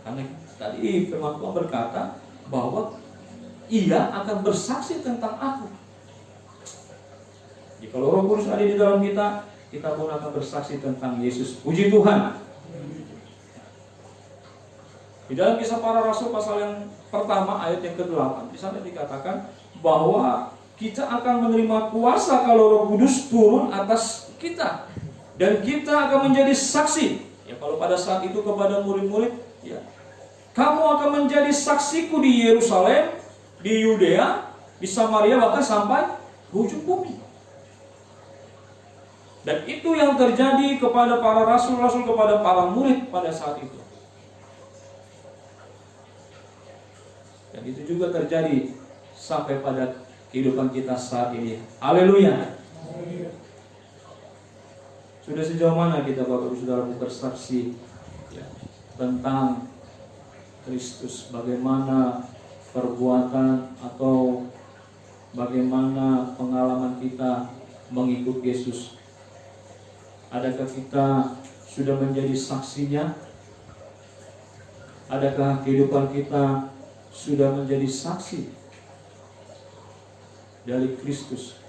Karena tadi firman Tuhan berkata bahwa Ia akan bersaksi tentang aku. Jikalau Roh Kudus ada di dalam kita, kita pun akan bersaksi tentang Yesus. Puji Tuhan. Di dalam Kisah Para Rasul pasal yang pertama ayat yang ke-8, di sana dikatakan bahwa kita akan menerima kuasa kalau Roh Kudus turun atas kita, dan kita akan menjadi saksi. Ya, kalau pada saat itu kepada murid-murid, ya, kamu akan menjadi saksiku di Yerusalem, di Yudea, di Samaria, bahkan sampai ke ujung bumi. Dan itu yang terjadi kepada para rasul-rasul, kepada para murid pada saat itu. Dan itu juga terjadi sampai pada kehidupan kita saat ini. Haleluya. Sudah sejauh mana kita Bapak Ibu Saudara bersaksi ya, tentang Kristus, bagaimana perbuatan atau bagaimana pengalaman kita mengikut Yesus? Adakah kita sudah menjadi saksinya? Adakah kehidupan kita sudah menjadi saksi dari Kristus?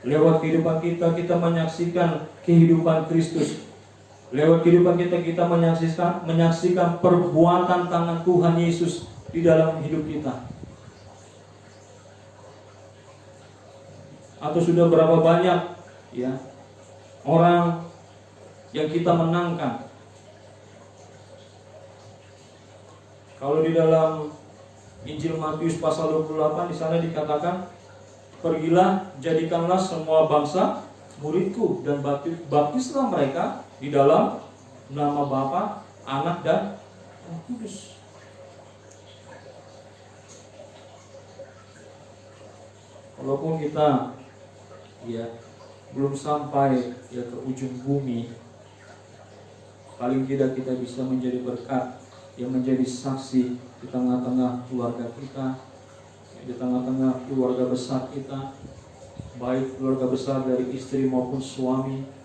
Lewat kehidupan kita, kita menyaksikan kehidupan Kristus. Lewat kehidupan kita menyaksikan perbuatan tangan Tuhan Yesus di dalam hidup kita. Atau sudah berapa banyak ya orang yang kita menangkan? Kalau di dalam Injil Matius pasal 28 di sana dikatakan, pergilah, jadikanlah semua bangsa muridku dan baptislah mereka di dalam nama Bapa, Anak dan Roh Kudus. Walaupun kita ya belum sampai ya ke ujung bumi, paling tidak kita bisa menjadi berkat, yang menjadi saksi di tengah-tengah keluarga kita, di tengah-tengah keluarga besar kita, baik keluarga besar dari istri maupun suami.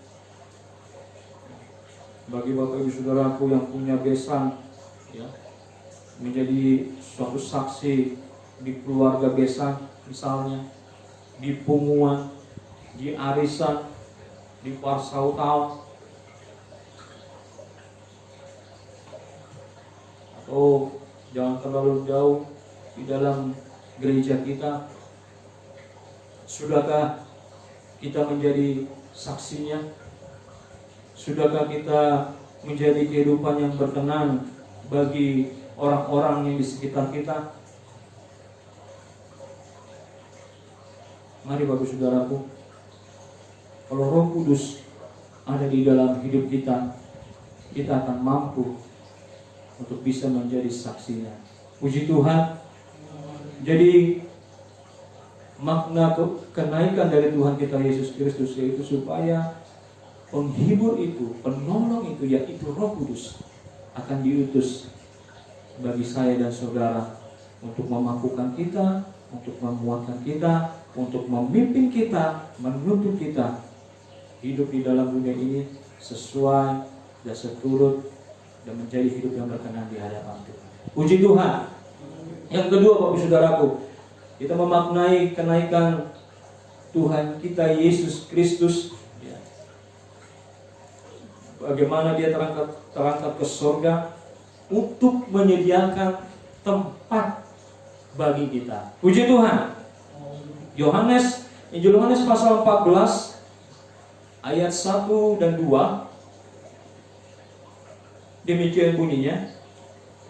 Bagi Bapak Ibu Saudaraku yang punya besan, ya, menjadi suatu saksi di keluarga besan, misalnya di punguan, di arisan, di parsautau, atau jangan terlalu jauh di dalam gereja kita. Sudahkah kita menjadi saksinya? Sudahkah kita menjadi kehidupan yang berkenan bagi orang-orang yang di sekitar kita? Mari Bapak Saudaraku, kalau Roh Kudus ada di dalam hidup kita, kita akan mampu untuk bisa menjadi saksinya. Puji Tuhan. Jadi makna kenaikan dari Tuhan kita Yesus Kristus yaitu supaya penghibur itu, penolong itu, yaitu Roh Kudus akan diutus bagi saya dan saudara untuk memampukan kita, untuk menguatkan kita, untuk memimpin kita, menuntun kita hidup di dalam dunia ini sesuai dan seturut dan menjadi hidup yang berkenan di hadapan Tuhan. Puji Tuhan. Yang kedua Bapak Saudaraku, kita memaknai kenaikan Tuhan kita Yesus Kristus ya. Bagaimana dia terangkat ke surga untuk menyediakan tempat bagi kita. Puji Tuhan. Injil Yohanes pasal 14 ayat 1 dan 2. Demikian bunyinya,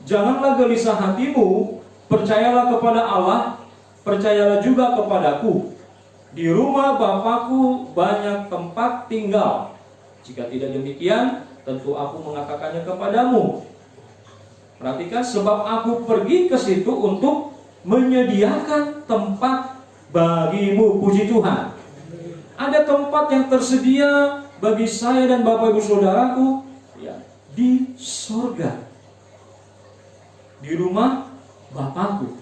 janganlah gelisah hatimu, percayalah kepada Allah, percayalah juga kepadaku. Di rumah Bapakku banyak tempat tinggal. Jika tidak demikian, tentu aku mengatakannya kepadamu. Perhatikan, sebab aku pergi ke situ untuk menyediakan tempat bagimu. Puji Tuhan. Ada tempat yang tersedia bagi saya dan Bapak Ibu Saudaraku ya, di surga, di rumah Bapakku.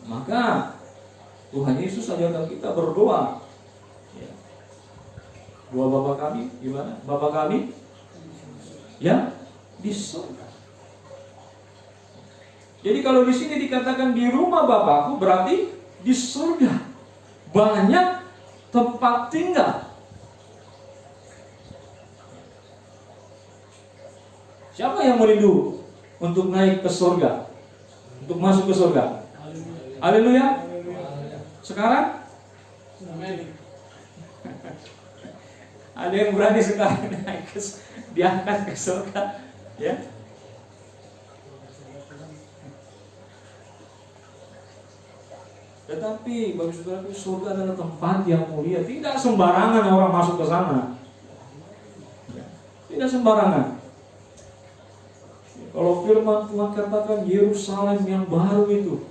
Maka Tuhan Yesus ajarkan kita berdoa. Ya. Doa Bapa kami, gimana? Bapa kami yang di surga. Jadi kalau di sini dikatakan di rumah Bapakku, berarti di surga banyak tempat tinggal. Siapa yang merindu untuk naik ke surga? Untuk masuk ke surga? Haleluya. Sekarang? Ada yang berani sekarang naik diangkat ke surga? Ya. Tetapi bagi saudara, surga adalah tempat yang mulia. Tidak sembarangan orang masuk ke sana. Tidak sembarangan. Kalau firman Tuhan katakan Yerusalem yang baru itu.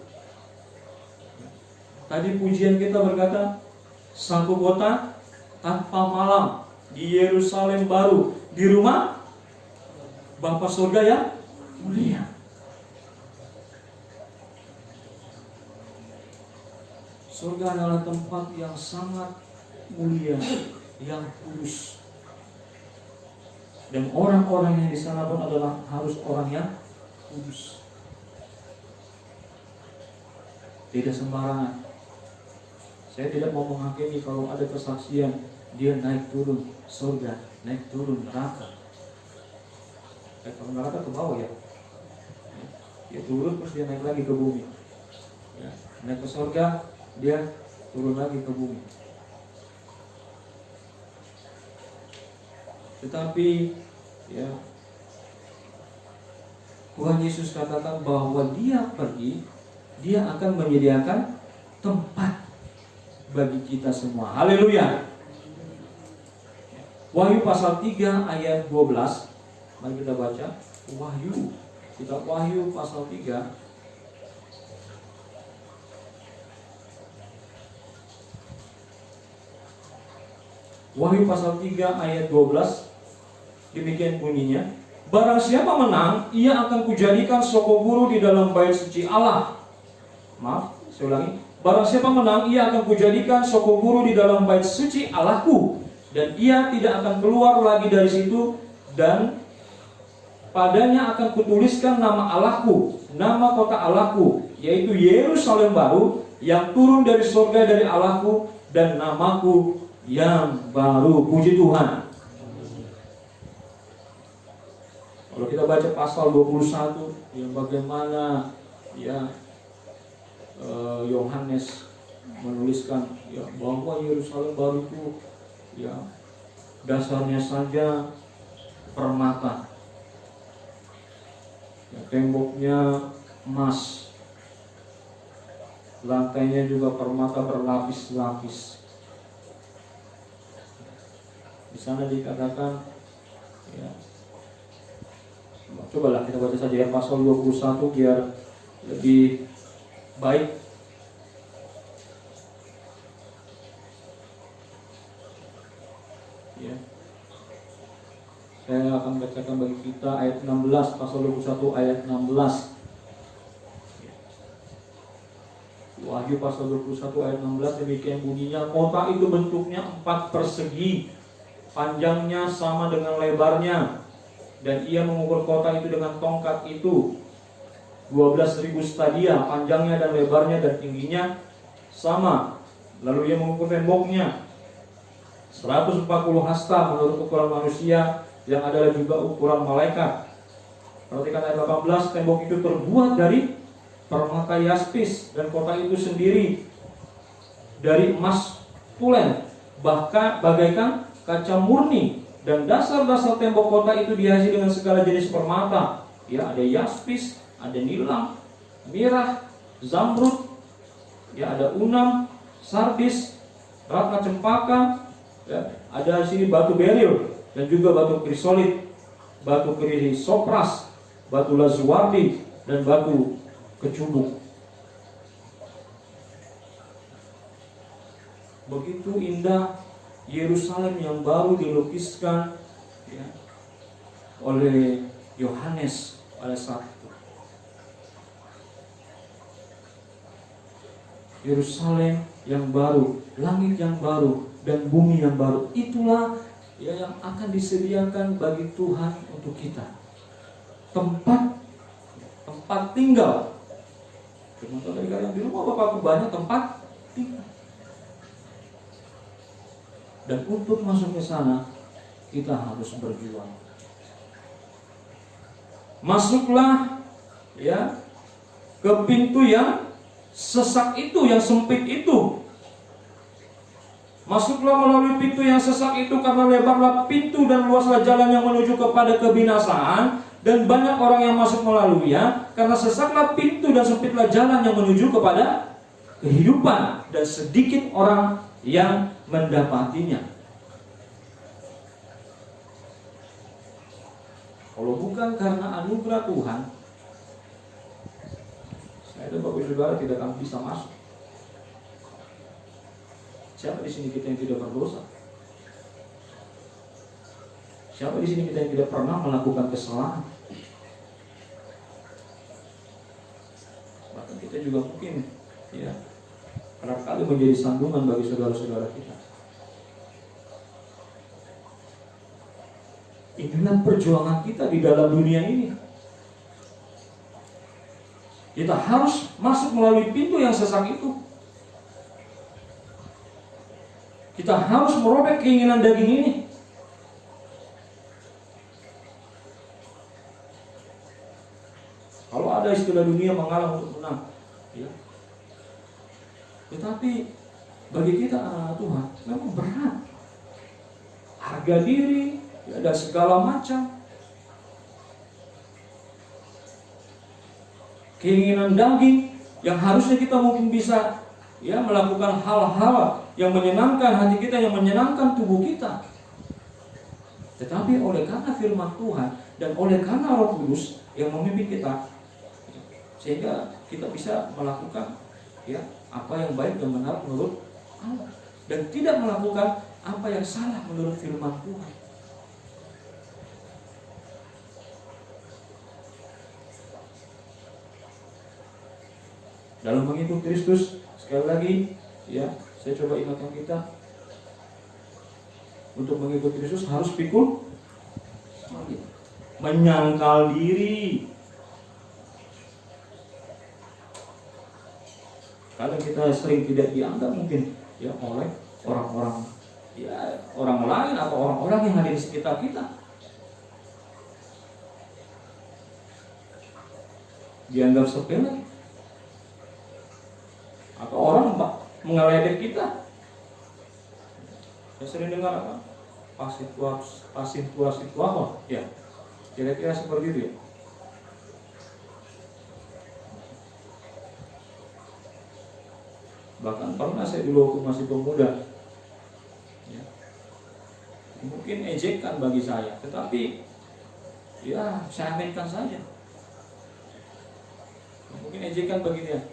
Tadi pujian kita berkata, satu kota tanpa malam di Yerusalem baru, di rumah Bapa surga yang mulia. Surga adalah tempat yang sangat mulia, yang kudus. Dan orang-orang yang di sana pun adalah harus orang yang kudus. Tidak sembarangan. Saya tidak mau menghakimi kalau ada kesaksian dia naik turun surga, naik turun neraka. Kalau neraka ke bawah ya. Dia turun terus dia naik lagi ke bumi. Ya, naik ke surga, dia turun lagi ke bumi. Tetapi ya, Tuhan Yesus katakan bahwa dia pergi, dia akan menyediakan tempat bagi kita semua. Haleluya. Wahyu pasal 3 ayat 12. Mari kita baca Wahyu. Kitab Wahyu pasal 3 Wahyu pasal 3 ayat 12. Demikian bunyinya, barang siapa menang, ia akan kujadikan soko guru di dalam bait suci Allah. Maaf, saya ulangi. Barang siapa menang, ia akan kujadikan soko guru di dalam bait suci Allahku, dan ia tidak akan keluar lagi dari situ, dan padanya akan kutuliskan nama Allahku, nama kota Allahku, yaitu Yerusalem baru yang turun dari surga dari Allahku, dan namaku yang baru. Puji Tuhan. Kalau kita baca pasal 21 yang bagaimana ya Yohanes menuliskan ya bahwa Yerusalem baru itu ya dasarnya saja permata, ya, temboknya emas, lantainya juga permata berlapis-lapis. Di sana dikatakan ya, cobalah kita baca saja ya pasal 21 biar lebih baik. Ya. Saya akan bacakan bagi kita ayat 16, pasal 21 ayat 16. Wahyu pasal 21 ayat 16 demikian bunyinya, kota itu bentuknya 4 persegi, panjangnya sama dengan lebarnya. Dan ia mengukur kota itu dengan tongkat itu 12.000 stadia, panjangnya dan lebarnya dan tingginya sama. Lalu ia mengukur temboknya 140 hasta menurut ukuran manusia, yang adalah juga ukuran malaikat. Perhatikan ayat 18, tembok itu terbuat dari permata yaspis, dan kota itu sendiri dari emas tulen, bahkan bagaikan kaca murni. Dan dasar-dasar tembok kota itu dihiasi dengan segala jenis permata. Ya, ada yaspis, ada nilam, mirah, zamrud, ya ada unam, sardis, ratna cempaka, ya, ada di sini batu beril dan juga batu krisolit, batu krisopras, batu lazuardi dan batu kecubung. Begitu indah Yerusalem yang baru dilukiskan ya, oleh Yohanes pada saat itu. Yerusalem yang baru, langit yang baru, dan bumi yang baru. Itulah yang akan disediakan bagi Tuhan untuk kita. Tempat tinggal. Teman-teman dari kalian di rumah Bapakku banyak tempat tinggal. Dan untuk masuk ke sana kita harus berjuang. Masuklah ya ke pintu yang sesak itu, yang sempit itu. Masuklah melalui pintu yang sesak itu, karena lebarlah pintu dan luaslah jalan yang menuju kepada kebinasaan, dan banyak orang yang masuk melaluinya. Karena sesaklah pintu dan sempitlah jalan yang menuju kepada kehidupan, dan sedikit orang yang mendapatinya. Kalau bukan karena anugerah Tuhan, saya dan Bapak Saudara tidak akan bisa masuk. Siapa di sini kita yang tidak berdosa? Siapa di sini kita yang tidak pernah melakukan kesalahan? Bahkan kita juga mungkin ya kerap kali menjadi sandungan bagi saudara-saudara kita. Inilah perjuangan kita di dalam dunia ini. Kita harus masuk melalui pintu yang sesak itu. Kita harus merobek keinginan daging ini. Kalau ada istilah dunia mengalah untuk menang, ya. Tetapi bagi kita anak Tuhan memang berat. Harga diri, ya, dan segala macam keinginan daging yang harusnya kita mungkin bisa ya melakukan hal-hal yang menyenangkan hati kita, yang menyenangkan tubuh kita. Tetapi oleh karena firman Tuhan dan oleh karena Roh Kudus yang memimpin kita, sehingga kita bisa melakukan ya apa yang baik dan benar menurut Allah, dan tidak melakukan apa yang salah menurut firman Tuhan. Dalam mengikut Kristus, sekali lagi ya, saya coba ingatkan kita, untuk mengikut Kristus harus pikul salib, menyangkal diri. Kadang kita sering tidak dianggap mungkin ya oleh orang-orang ya orang lain atau orang-orang yang ada di sekitar kita. Dianggap sepele. Atau orang mengeledek kita. Saya sering dengar apa? Situasi ya. Kira-kira seperti itu ya. Bahkan pernah saya dulu waktu masih pemuda ya, mungkin ejekan bagi saya, tetapi ya saya aminkan saja. Mungkin ejekan bagi dia,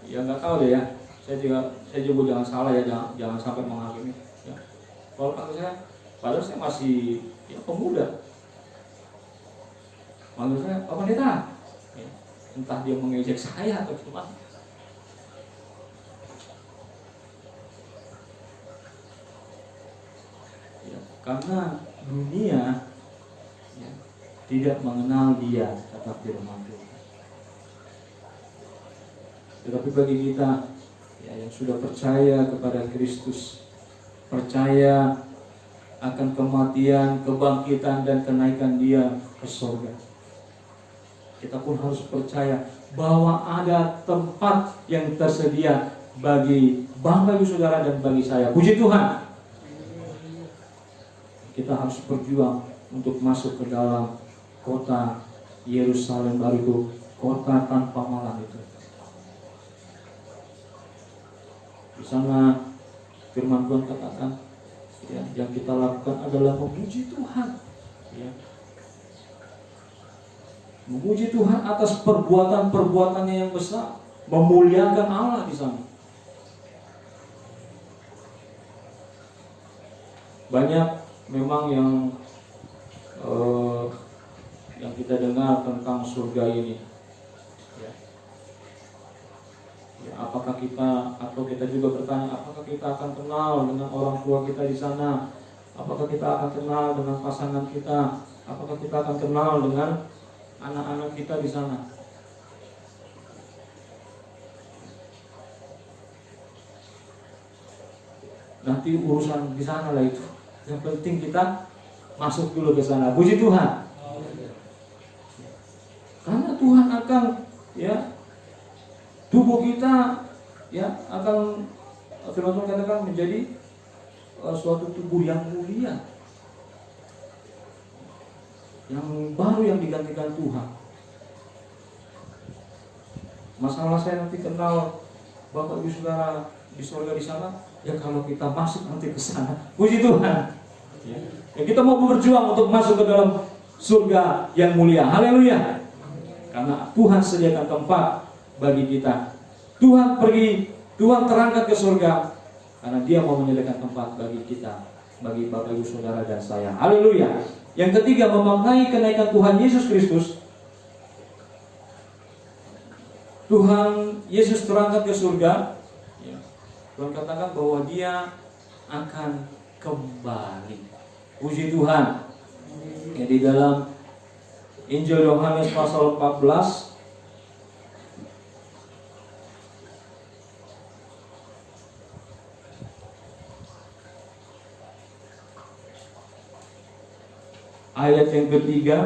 ya nggak tahu deh ya. Saya juga jangan salah ya, jangan sampai menghakimi. Ya. Kalau kata saya, padahal saya masih ya pemuda, manggil saya Pak Pendeta, ya, entah dia mengejek saya atau gimana. Ya, karena dunia ya, tidak mengenal Dia, kata firman Tuhan. Tetapi bagi kita ya, yang sudah percaya kepada Kristus, percaya akan kematian, kebangkitan, dan kenaikan Dia ke surga, kita pun harus percaya bahwa ada tempat yang tersedia bagi bagi saudara dan bagi saya. Puji Tuhan. Kita harus berjuang untuk masuk ke dalam kota Yerusalem baru itu, kota tanpa malam itu. Di sana firman Tuhan katakan, ya, yang kita lakukan adalah memuji Tuhan, ya. Memuji Tuhan atas perbuatan-perbuatannya yang besar, memuliakan Allah di sana. Banyak memang yang kita dengar tentang surga ini, ya. Ya, apakah kita atau kita juga bertanya, apakah kita akan kenal dengan orang tua kita di sana? Apakah kita akan kenal dengan pasangan kita? Apakah kita akan kenal dengan anak-anak kita di sana? Nanti urusan di sana lah itu. Yang penting kita masuk dulu ke sana. Puji Tuhan. Karena Tuhan akan tubuh kita akan firman Tuhan katakan menjadi suatu tubuh yang mulia, yang baru yang digantikan Tuhan. Masalah saya nanti kenal Bapak Ibu Saudara di surga di sana, ya kalau kita masuk nanti ke sana. Puji Tuhan. Ya, kita mau berjuang untuk masuk ke dalam surga yang mulia. Haleluya. Karena Tuhan sediakan tempat bagi kita. Tuhan terangkat ke surga karena Dia mau menyediakan tempat bagi kita, bagi Bapak Ibu Saudara dan saya. Haleluya. Yang ketiga, memaknai kenaikan Tuhan Yesus Kristus. Tuhan Yesus terangkat ke surga. Tuhan katakan bahwa Dia akan kembali. Puji Tuhan. Di dalam Injil Yohanes pasal 14 ayat yang ketiga,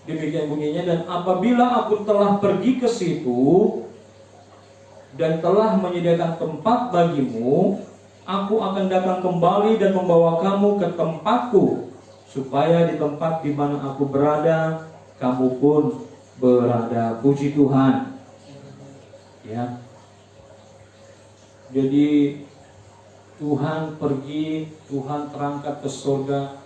demikian bunyinya, dan apabila aku telah pergi ke situ dan telah menyediakan tempat bagimu, aku akan datang kembali dan membawa kamu ke tempatku, supaya di tempat di mana aku berada, kamu pun berada. Puji Tuhan. Ya. Jadi Tuhan pergi, Tuhan terangkat ke surga,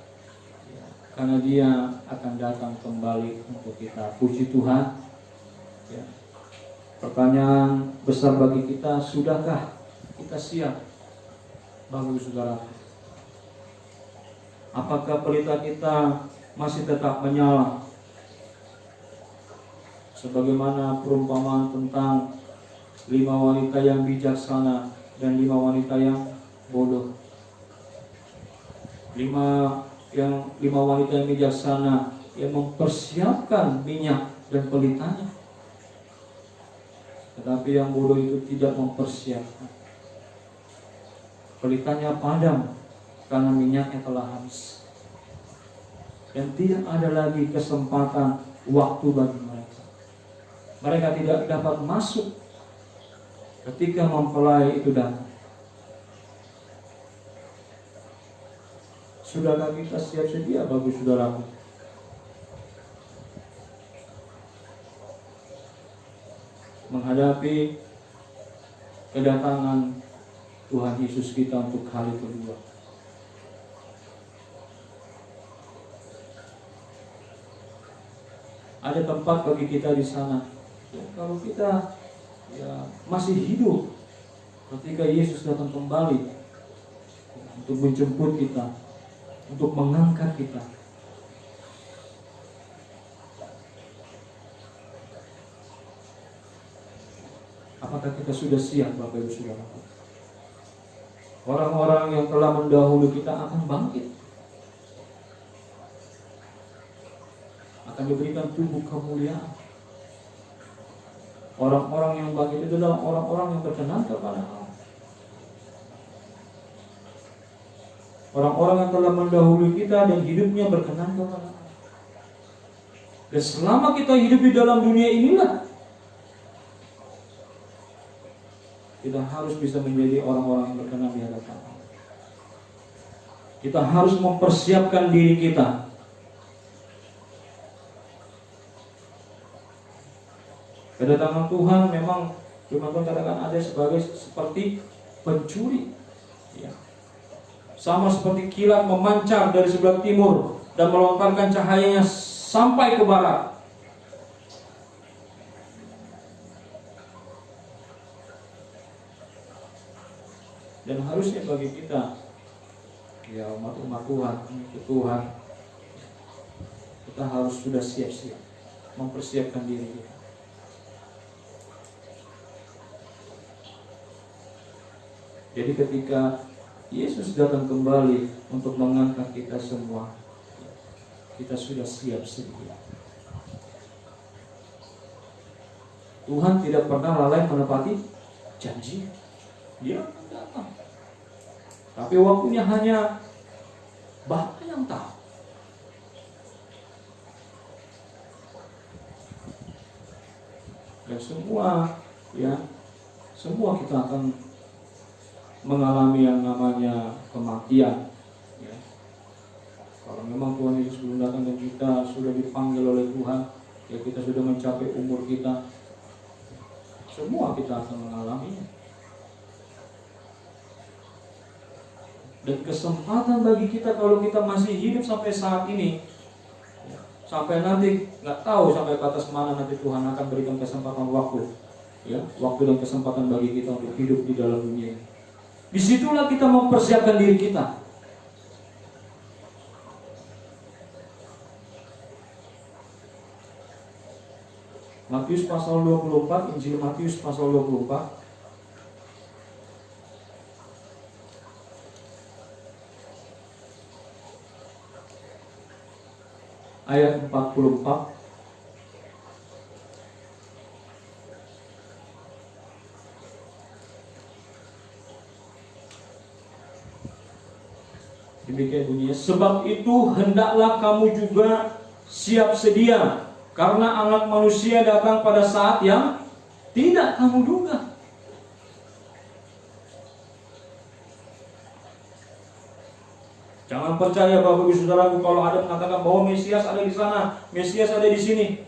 karena Dia akan datang kembali untuk kita. Puji Tuhan. Ya. Pertanyaan besar bagi kita, sudahkah kita siap, Bapak Ibu Saudara? Apakah pelita kita masih tetap menyala? Sebagaimana perumpamaan tentang 5 wanita yang bijaksana dan 5 wanita yang bodoh. 5 wanita yang bijaksana yang mempersiapkan minyak dan pelitanya, tetapi yang bodoh itu tidak mempersiapkan. Pelitanya padam karena minyaknya telah habis, dan tidak ada lagi kesempatan waktu bagi mereka. Mereka tidak dapat masuk ketika mempelai itu datang. Sudahkah kita siap sedia, Bapak Saudaraku? Menghadapi kedatangan Tuhan Yesus kita untuk kali kedua. Ada tempat bagi kita di sana. Ya, kalau kita masih hidup ketika Yesus datang kembali untuk menjemput kita, untuk mengangkat kita. Apakah kita sudah siap, Bapak Ibu Saudara? Orang-orang yang telah mendahului kita akan bangkit, akan diberikan tubuh kemuliaan. Orang-orang yang bangkit itu adalah orang-orang yang berkenan kepada Allah. Orang-orang yang telah mendahului kita dan hidupnya berkenan kepada Allah. Dan selama kita hidup di dalam dunia inilah, kita harus bisa menjadi orang-orang yang berkenan di hadapan Allah. Kita harus mempersiapkan diri kita. Kedatangan Tuhan memang firman Tuhan katakan ada seperti pencuri, ya. Sama seperti kilat memancar dari sebelah timur dan melontarkan cahayanya sampai ke barat. Dan harusnya bagi kita, ya umat Tuhan, itu Tuhan, kita harus sudah siap-siap mempersiapkan diri kita. Jadi ketika Yesus datang kembali untuk mengangkat kita semua, kita sudah siap sedia. Tuhan tidak pernah lalai menepati janji. Dia akan datang. Tapi waktunya hanya Bapa yang tahu. Dan semua kita akan mengalami yang namanya kematian. Ya. Kalau memang Tuhan Yesus belum datang dan kita sudah dipanggil oleh Tuhan, ya kita sudah mencapai umur kita, semua kita akan mengalaminya. Dan kesempatan bagi kita kalau kita masih hidup sampai saat ini, sampai nanti nggak tahu sampai batas mana nanti Tuhan akan berikan kesempatan waktu, ya, waktu dan kesempatan bagi kita untuk hidup di dalam dunia ini. Disitulah kita mempersiapkan diri kita. Matius pasal 24, Injil Matius pasal 24. Ayat 44. Demikian bunyinya, sebab itu hendaklah kamu juga siap sedia, karena Anak Manusia datang pada saat yang tidak kamu duga. Jangan percaya Bapak Ibu Saudaraku kalau ada mengatakan bahwa Mesias ada di sana, Mesias ada di sini.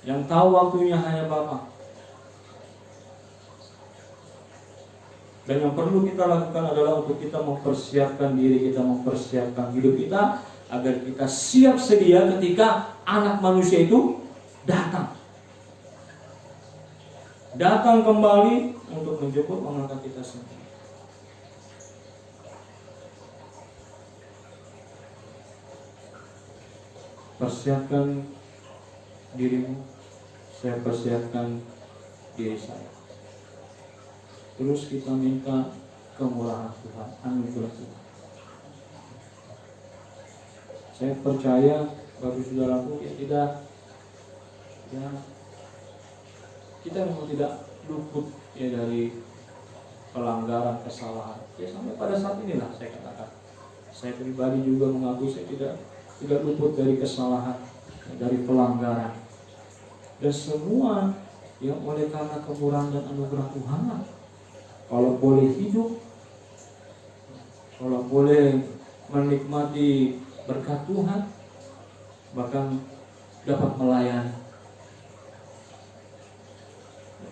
Yang tahu waktunya hanya Bapa. Dan yang perlu kita lakukan adalah untuk kita mempersiapkan diri kita, mempersiapkan hidup kita agar kita siap sedia ketika Anak Manusia itu datang. Datang kembali untuk menjemput mengangkat kita semua. Persiapkan dirimu, saya persiapkan diri saya. Terus kita minta kemurahan Tuhan, anugerah Tuhan. Saya percaya Bapak Saudaraku kita memang tidak luput ya dari pelanggaran, kesalahan. Ya sampai pada saat inilah saya katakan. Saya pribadi juga mengakui saya tidak luput dari kesalahan, dari pelanggaran. Dan semua yang oleh karena kemurahan dan anugerah Tuhan lah. Kalau boleh hidup, kalau boleh menikmati berkat Tuhan, bahkan dapat melayani.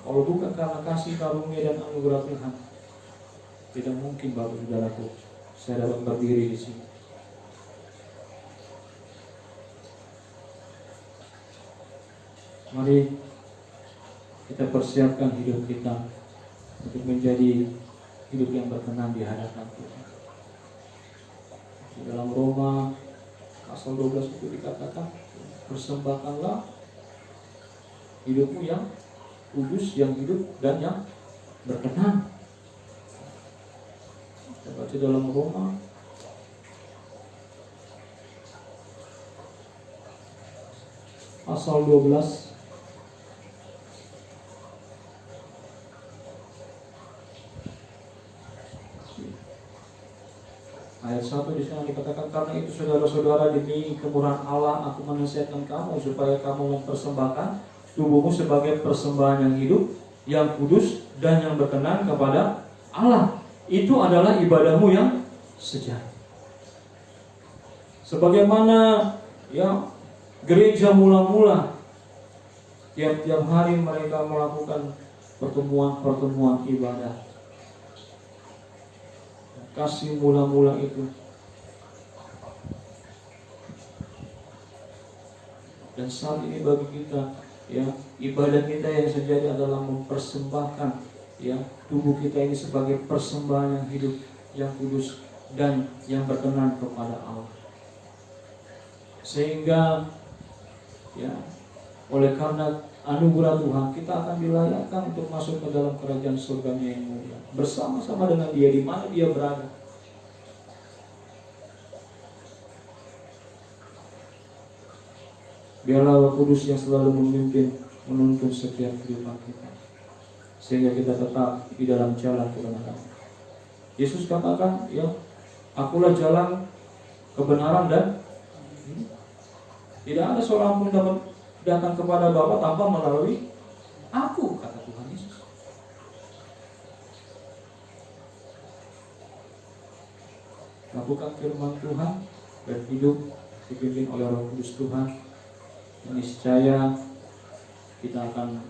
Kalau bukan karena kasih karunia dan anugerah Tuhan, tidak mungkin Bapak Saudaraku saya dapat berdiri di sini. Mari kita persiapkan hidup kita untuk menjadi hidup yang berkenan di hadapan Tuhan. Di dalam Roma pasal 12 itu dikatakan, persembahkanlah hidupmu yang kudus, yang hidup dan yang berkenan. Kita baca dalam Roma pasal 12 ayat 1 di sana dikatakan, karena itu saudara-saudara, demi kemurahan Allah aku menasihatkan kamu supaya kamu mempersembahkan tubuhmu sebagai persembahan yang hidup, yang kudus dan yang berkenan kepada Allah. Itu adalah ibadahmu yang sejati. Sebagaimana ya gereja mula-mula tiap-tiap hari mereka melakukan pertemuan-pertemuan ibadah. Kasih mula-mula itu. Dan saat ini bagi kita, ya, ibadah kita yang sejati adalah mempersembahkan ya tubuh kita ini sebagai persembahan yang hidup, yang kudus dan yang berkenan kepada Allah. Sehingga ya, oleh karena anugerah Tuhan, kita akan dilayakkan untuk masuk ke dalam kerajaan surganya yang mulia, bersama-sama dengan Dia di mana Dia berada. Biarlah Roh Kudus yang selalu memimpin, menuntun setiap kehidupan kita, sehingga kita tetap di dalam jalan kebenaran. Yesus katakan, ya, akulah jalan, kebenaran, dan tidak ada seorang pun dapat datang kepada Bapa tanpa melalui aku, kata Tuhan Yesus. Lakukan firman Tuhan dan hidup dipimpin oleh Roh Kudus Tuhan. Niscaya kita akan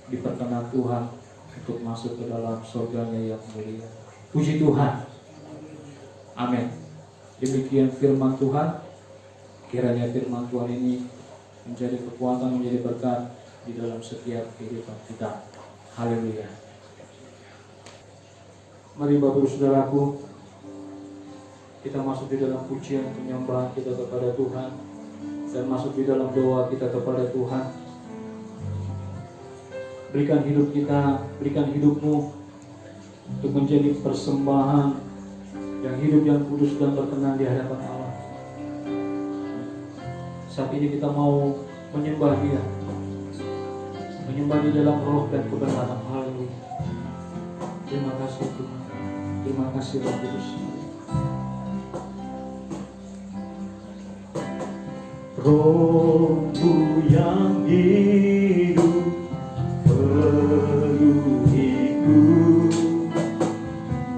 diperkenan Tuhan untuk masuk ke dalam surganya yang mulia. Puji Tuhan. Amin. Demikian firman Tuhan. Kiranya firman Tuhan ini menjadi kekuatan, menjadi berkat di dalam setiap kehidupan kita. Haleluya. Mari Bapak Ibu Saudaraku, kita masuk di dalam pujian penyembahan kita kepada Tuhan, dan masuk di dalam doa kita kepada Tuhan. Berikan hidup kita, berikan hidupmu untuk menjadi persembahan yang hidup, yang kudus dan berkenan di hadapan Allah. Saat ini kita mau menyembah Dia, menyembah di dalam roh dan kebenaran. Haleluya. Terima kasih Tuhan. Terima kasih Roh Kudus. Rohmu yang hidup penuhiku,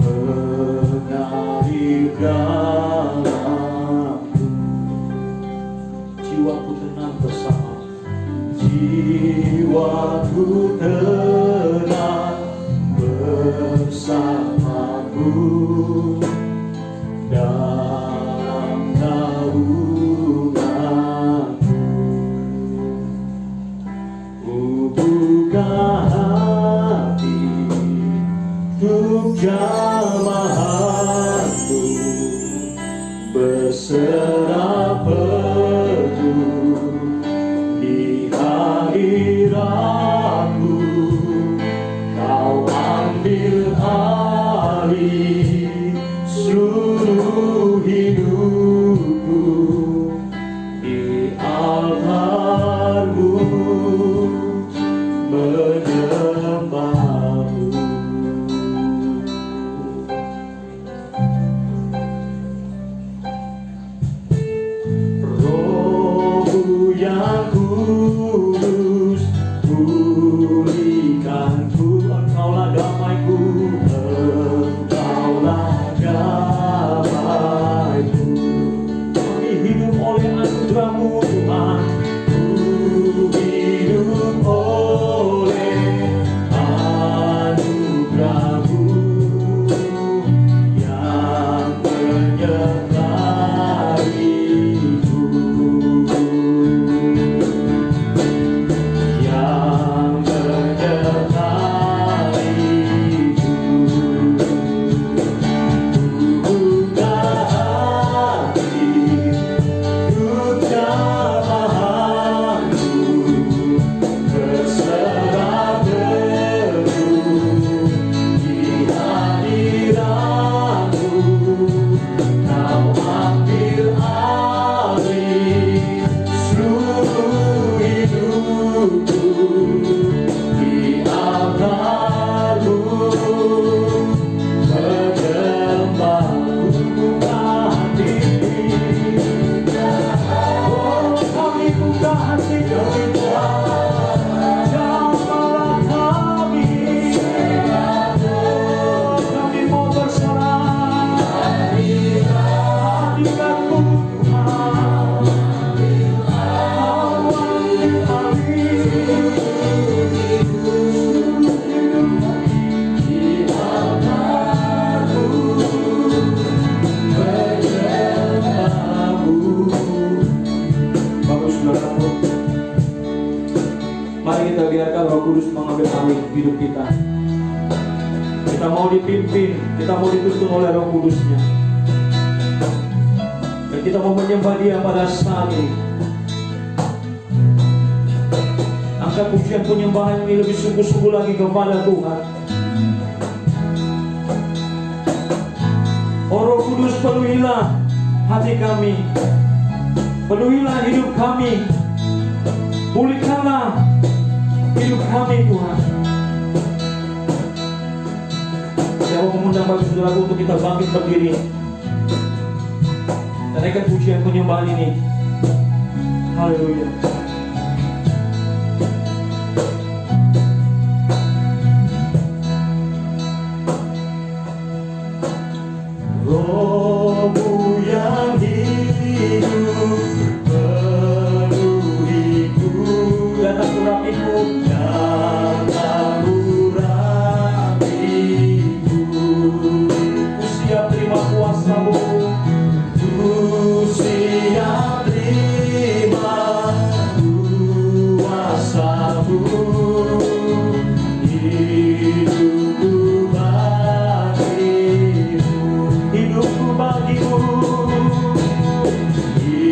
mengalir dalamku. Jiwaku tenang bersama, jiwaku tenang bersamaku dalam naunganku. Buka hati untuk jamahanmu, berserah penuh di hadiratmu. Kau ambil alih seluruh hidupku di altarmu, menyembahmu. Kita mau dipimpin, kita mau dituntun oleh Roh Kudus-Nya. Dan kita mau menyembah Dia pada saat ini. Angkat pujian penyembahan ini lebih sungguh-sungguh lagi kepada Tuhan. Oh Roh Kudus, penuhilah hati kami, penuhilah hidup kami, pulihkanlah hidup kami Tuhan. Saya mau mengundang bagi saudaraku untuk kita bangkit berdiri dan naikkan pujian penyembahan ini. Haleluya. Rohmu yang hidup penuhiku, Datang urapiku, datang urapiku. ku siap terima kuasa-Mu. Ku siap terima kuasa-Mu, hidupku bagimu, Hidupku bagimu, hidupku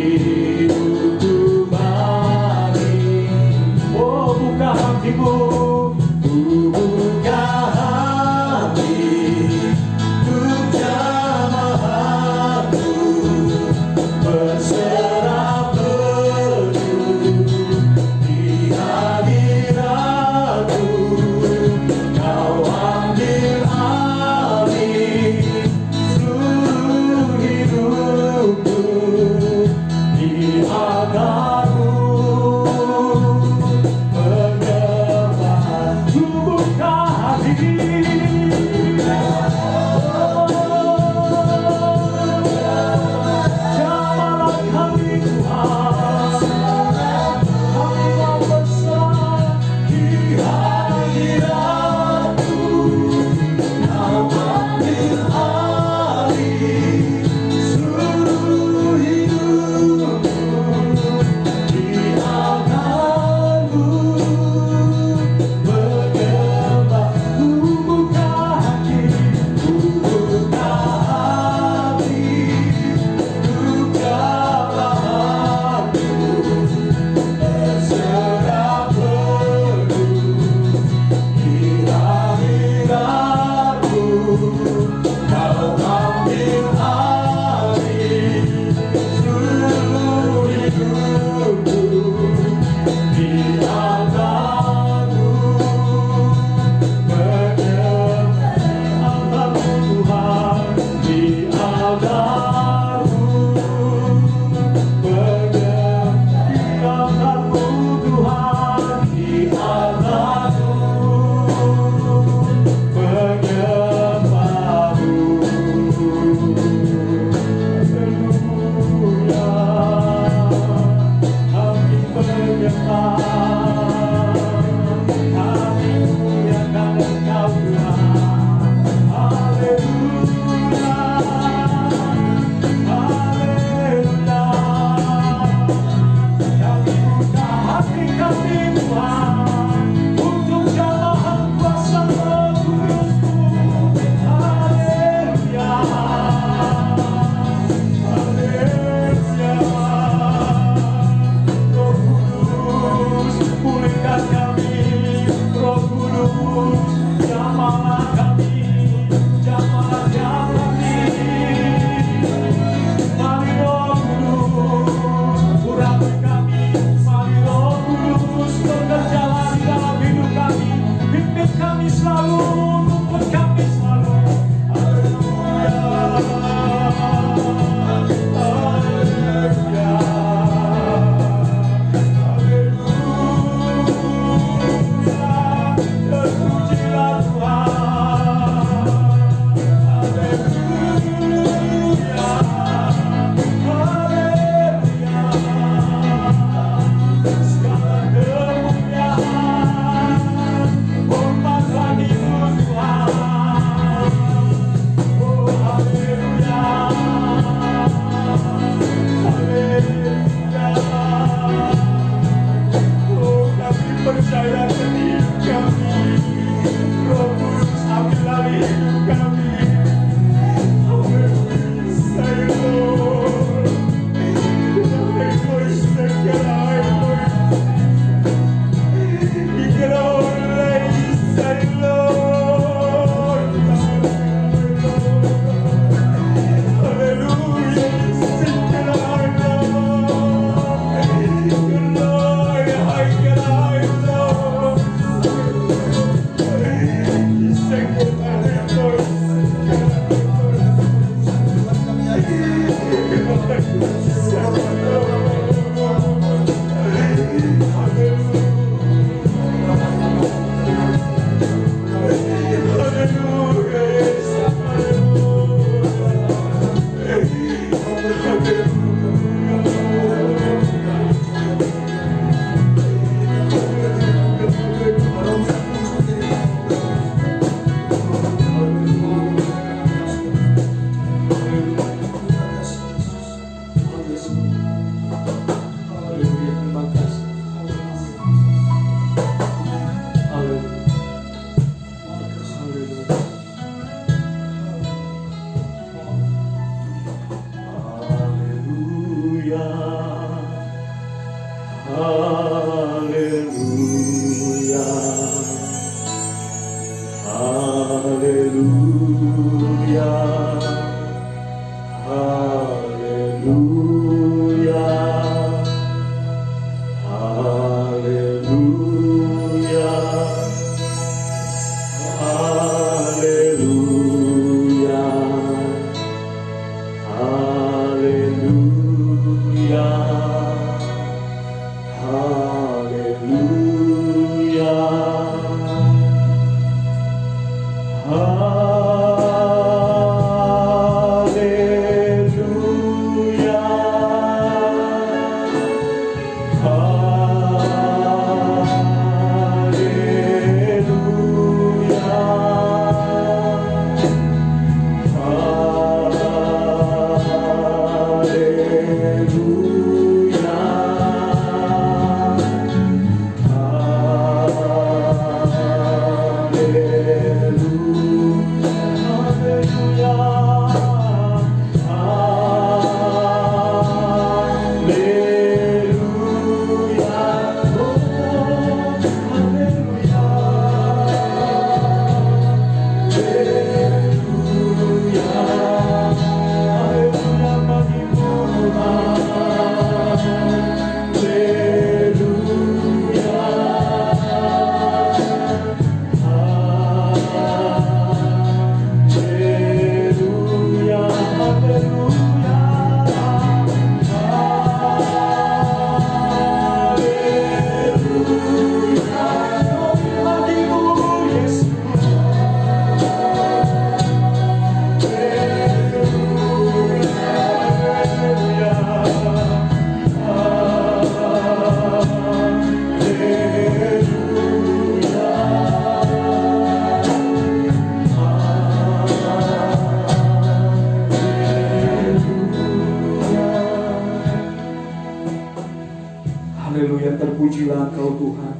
terpujilah Engkau Tuhan,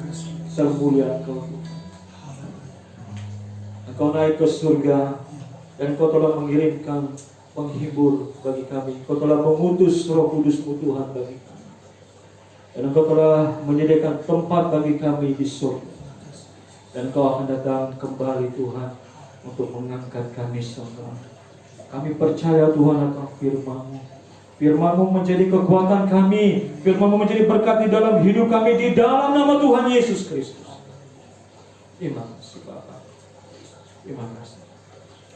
termulia Engkau Tuhan. Engkau naik ke surga dan Engkau telah mengirimkan penghibur bagi kami. Engkau telah mengutus Roh Kudus-Mu Tuhan bagi kami. Dan Engkau telah menyediakan tempat bagi kami di surga. Dan Engkau akan datang kembali Tuhan untuk mengangkat kami semua. Kami percaya Tuhan akan firman-Mu. Firman-Mu menjadi kekuatan kami. Firman-Mu menjadi berkat di dalam hidup kami di dalam nama Tuhan Yesus Kristus. Terima kasih Bapa. Terima kasih.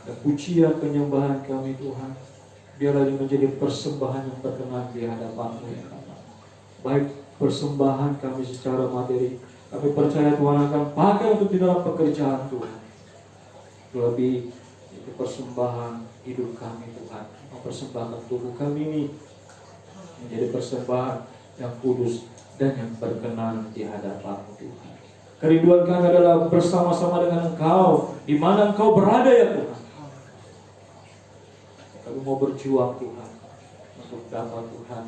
Dan pujian penyembahan kami Tuhan, biarlah ini menjadi persembahan yang berkenan di hadapan-Mu ya Allah. Baik persembahan kami secara materi, kami percaya Tuhan akan pakai untuk di dalam pekerjaan Tuhan. Lebih itu persembahan hidup kami Tuhan, mempersembahkan tubuh kami ini menjadi persembahan yang kudus dan yang berkenan di hadapan-Mu Tuhan. Kerinduan kami adalah bersama-sama dengan Engkau di mana Engkau berada ya Tuhan. Kami mau berjuang Tuhan untuk dapat Tuhan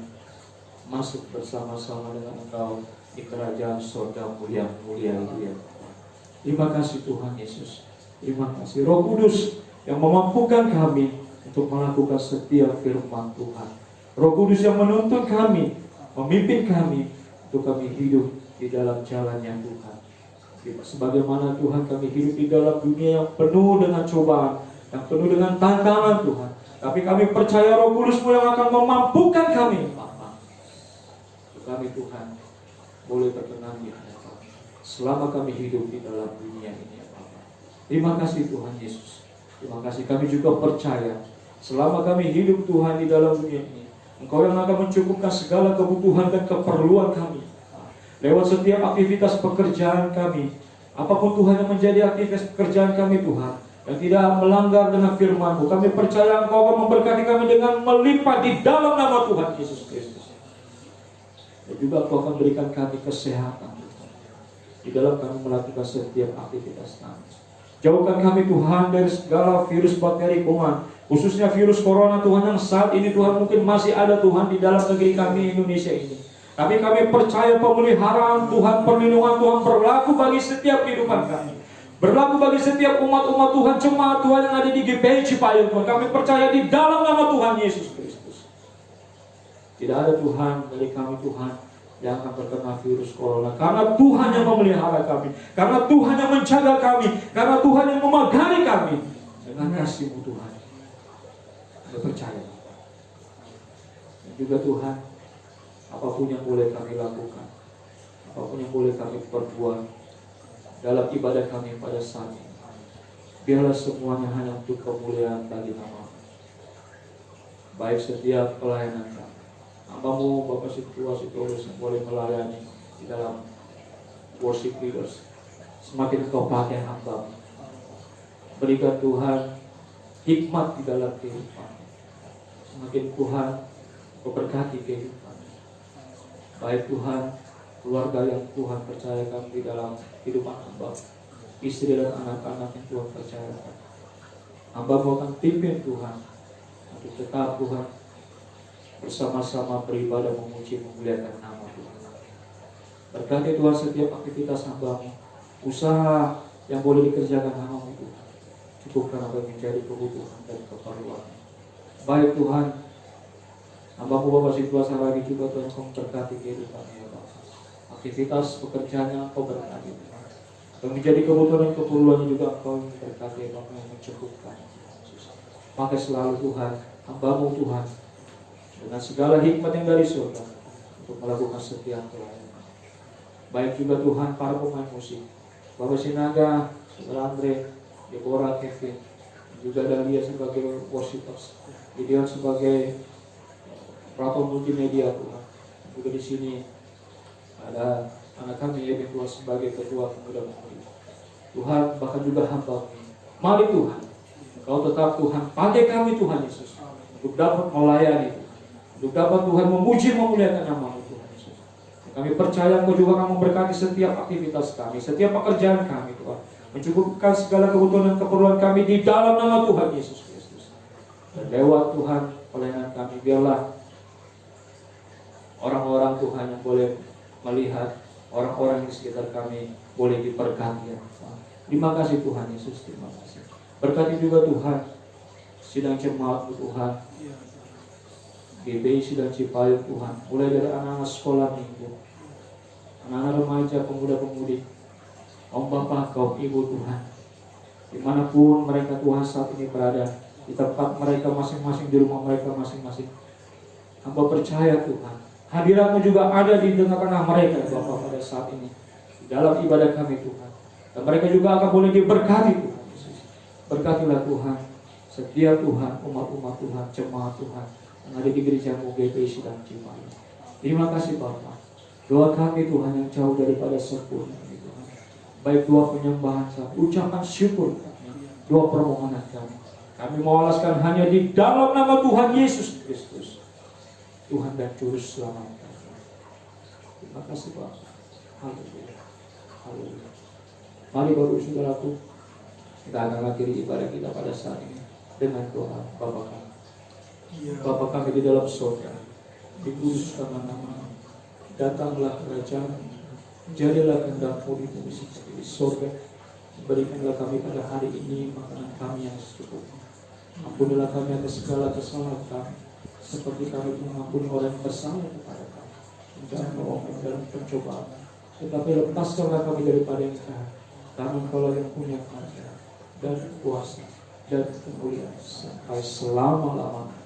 masuk bersama-sama dengan Engkau di kerajaan surga-Mu yang mulia itu ya Tuhan. Terima kasih Tuhan Yesus. Terima kasih Roh Kudus yang memampukan kami untuk melakukan setiap firman Tuhan. Roh Kudus yang menuntun kami, memimpin kami untuk kami hidup di dalam jalannya Tuhan. Sebagaimana Tuhan kami hidup di dalam dunia yang penuh dengan cobaan, yang penuh dengan tantangan Tuhan. Tapi kami percaya Roh Kudus-Mu yang akan memampukan kami. Untuk kami Tuhan boleh berkenan di hadapan selama kami hidup di dalam dunia ini ya Bapa. Terima kasih Tuhan Yesus. Terima kasih kami juga percaya selama kami hidup Tuhan di dalam dunia ini, Engkau yang akan mencukupkan segala kebutuhan dan keperluan kami. Lewat setiap aktivitas pekerjaan kami, apapun Tuhan yang menjadi aktivitas pekerjaan kami Tuhan, yang tidak melanggar dengan firman-Mu, kami percaya Engkau akan memberkati kami dengan melipat di dalam nama Tuhan Yesus Kristus. Dan juga Engkau akan berikan kami kesehatan Tuhan, di dalam kami melakukan setiap aktivitas kami. Jauhkan kami Tuhan dari segala virus bakteri kuman, khususnya virus corona Tuhan yang saat ini Tuhan mungkin masih ada Tuhan di dalam negeri kami Indonesia ini. Tapi kami percaya pemeliharaan Tuhan, perlindungan Tuhan berlaku bagi setiap kehidupan kami. Berlaku bagi setiap umat-umat Tuhan, jemaat Tuhan yang ada di GPI Cipayung Tuhan. Kami percaya di dalam nama Tuhan Yesus Kristus. Tidak ada Tuhan dari kami Tuhan yang akan terkena virus corona. Karena Tuhan yang memelihara kami. Karena Tuhan yang menjaga kami. Karena Tuhan yang memagari kami. Dengan kasih-Mu Tuhan. Kami percaya. Dan juga Tuhan, apapun yang boleh kami lakukan, apapun yang boleh kami perbuat dalam ibadah kami pada saat ini, biarlah semuanya hanya untuk kemuliaan bagi nama-Mu. Baik setiap pelayanan kami, hamba-Mu Bapak Situa Sitorus yang boleh melayani di dalam worship leaders, semakin Engkau pakai hamba-Mu. Berikan Tuhan hikmat di dalam kehidupan. Semakin Tuhan memberkati kehidupan. Baik Tuhan, keluarga yang Tuhan percayakan di dalam kehidupan hamba, istri dan anak-anak yang Tuhan percayakan, hamba-Mu akan pimpin Tuhan untuk tetap Tuhan bersama-sama beribadah, memuji, memuliakan nama Tuhan. Berkati Tuhan setiap aktivitas hamba-Mu, usaha yang boleh dikerjakan hamba-Mu Tuhan. Cukupkan apa yang menjadi kebutuhan dan keperluan. Baik Tuhan, hamba-Mu Bapak Situa Saragi juga Tuhan Kau berkati kehidupannya ya Bapak. Aktivitas pekerjaannya Kau berkati. Yang menjadi kebutuhan dan keperluannya juga Kau berkati ya Bapak, yang mencukupkan. Pakai selalu Tuhan, hamba-Mu Tuhan, dengan segala hikmat yang dari surga untuk melakukan setiap pelayanan. Baik juga Tuhan para pemain musik, Bapak Sinaga, Saudara Andre, Deborah, Kevin, juga Dahlia sebagai worshipers, Gideon sebagai platform multimedia Tuhan. Juga di sini ada anak kami ya Tuhan sebagai ketua pemuda-pemudi. Tuhan, bahkan juga hamba kami. Mari Tuhan, Kau tetap Tuhan pakai kami Tuhan Yesus untuk dapat melayani, untuk dapat Tuhan memuji memuliakan nama-Mu Tuhan Yesus. Kami percaya Engkau juga akan memberkati setiap aktivitas kami, setiap pekerjaan kami Tuhan, mencukupkan segala kebutuhan dan keperluan kami di dalam nama Tuhan Yesus Kristus. Dan lewat Tuhan pelayanan kami, biarlah orang-orang Tuhan yang boleh melihat orang-orang di sekitar kami boleh diberkati ya Tuhan. Terima kasih Tuhan Yesus, terima kasih. Berkati juga Tuhan sidang jemaat Tuhan, GBI sidang Cipayung Tuhan, mulai dari anak-anak sekolah minggu, anak-anak remaja, pemuda-pemudi, Om Bapak, kaum Ibu Tuhan, dimanapun mereka Tuhan saat ini berada, di tempat mereka masing-masing, di rumah mereka masing-masing, hamba percaya Tuhan, hadirat-Mu juga ada di tengah-tengah mereka Bapak pada saat ini, di dalam ibadah kami Tuhan, dan mereka juga akan boleh diberkati Tuhan Yesus. Berkatilah Tuhan setiap Tuhan, umat-umat Tuhan, jemaat Tuhan yang ada di gereja-Mu GBI Sidang Cipayung. Terima kasih Bapak. Doa kami Tuhan yang jauh daripada sempurna Tuhan. Baik doa penyembahan kami, ucapan syukur kami, doa permohonan kami. Kami mau alaskan hanya di dalam nama Tuhan Yesus Kristus, Tuhan dan Juru Selamat kami. Terima kasih Bapak. Haleluya. Haleluya. Mari Bapak Saudaraku, kita akan akhiri ibadah kita pada saat ini dengan doa Bapa kami. Bapa kami di dalam surga, dikuduskanlah nama-Mu, datanglah kerajaan, jadilah kehendak-Mu di bumi seperti di surga. Berikanlah kami pada hari ini makanan kami yang secukupnya. Ampunilah kami atas segala kesalahan kami, seperti kami mengampuni orang yang bersalah kepada kami. Jangan bawa kami dalam pencobaan, tetapi lepaskanlah kami daripada yang jahat. Karena Engkau yang punya kerajaan dan kuasa dan kemuliaan sampai selama-lamanya.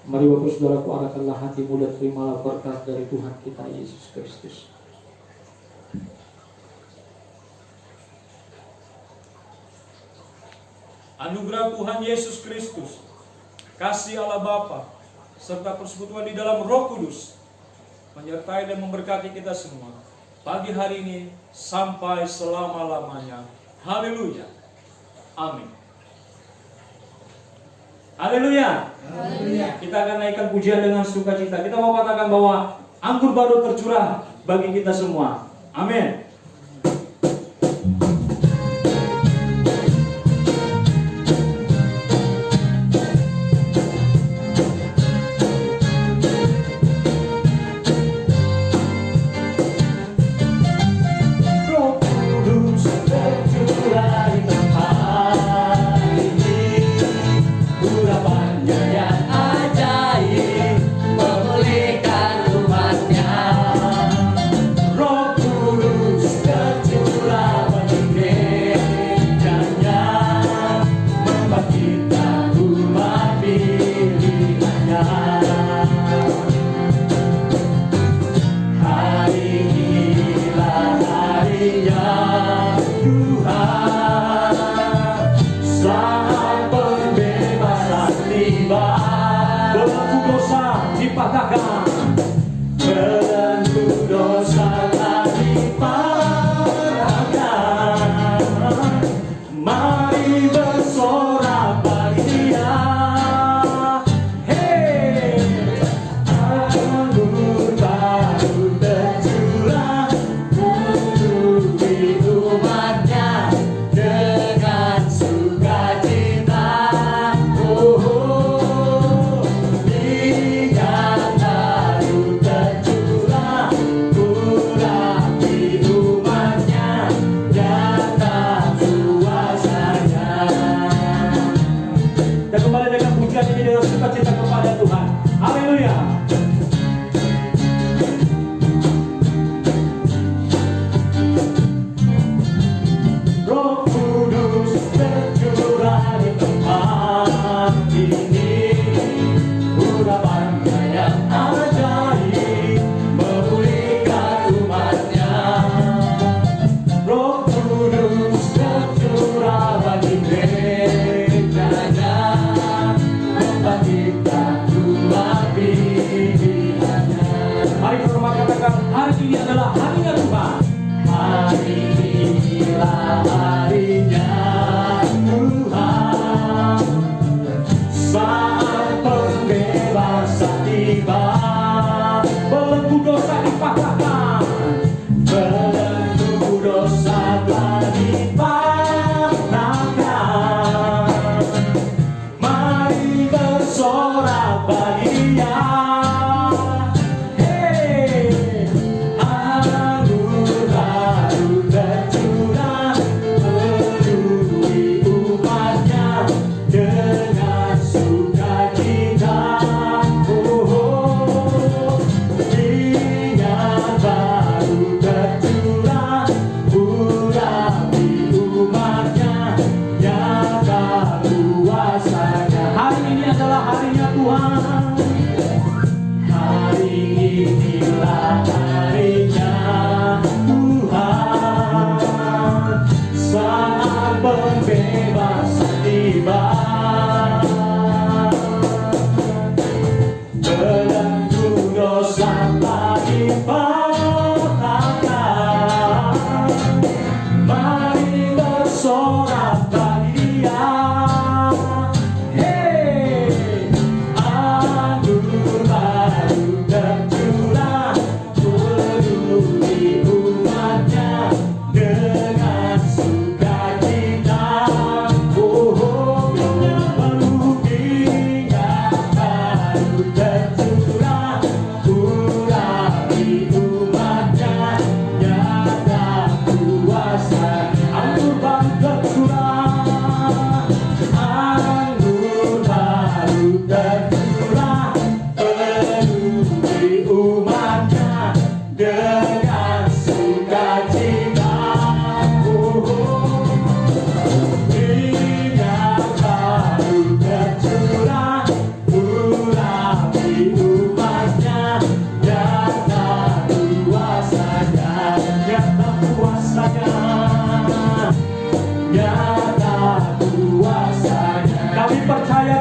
Mari Bapak Saudaraku, arahkanlah hatimu dan terimalah berkat dari Tuhan kita Yesus Kristus. Anugerah Tuhan Yesus Kristus, kasih Allah Bapa, serta persekutuan di dalam Roh Kudus menyertai dan memberkati kita semua pagi hari ini sampai selama-lamanya. Haleluya. Amin. Haleluya. Kita akan naikkan pujian dengan sukacita. Kita mau katakan bahwa anggur baru tercurah bagi kita semua. Amin. Kita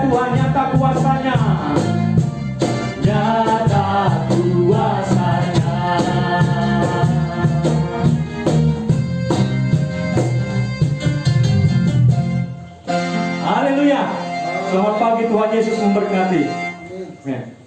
Tuhan, nyata kuasanya. Nyata kuasanya. Haleluya. Selamat pagi, Tuhan Yesus memberkati. Amin.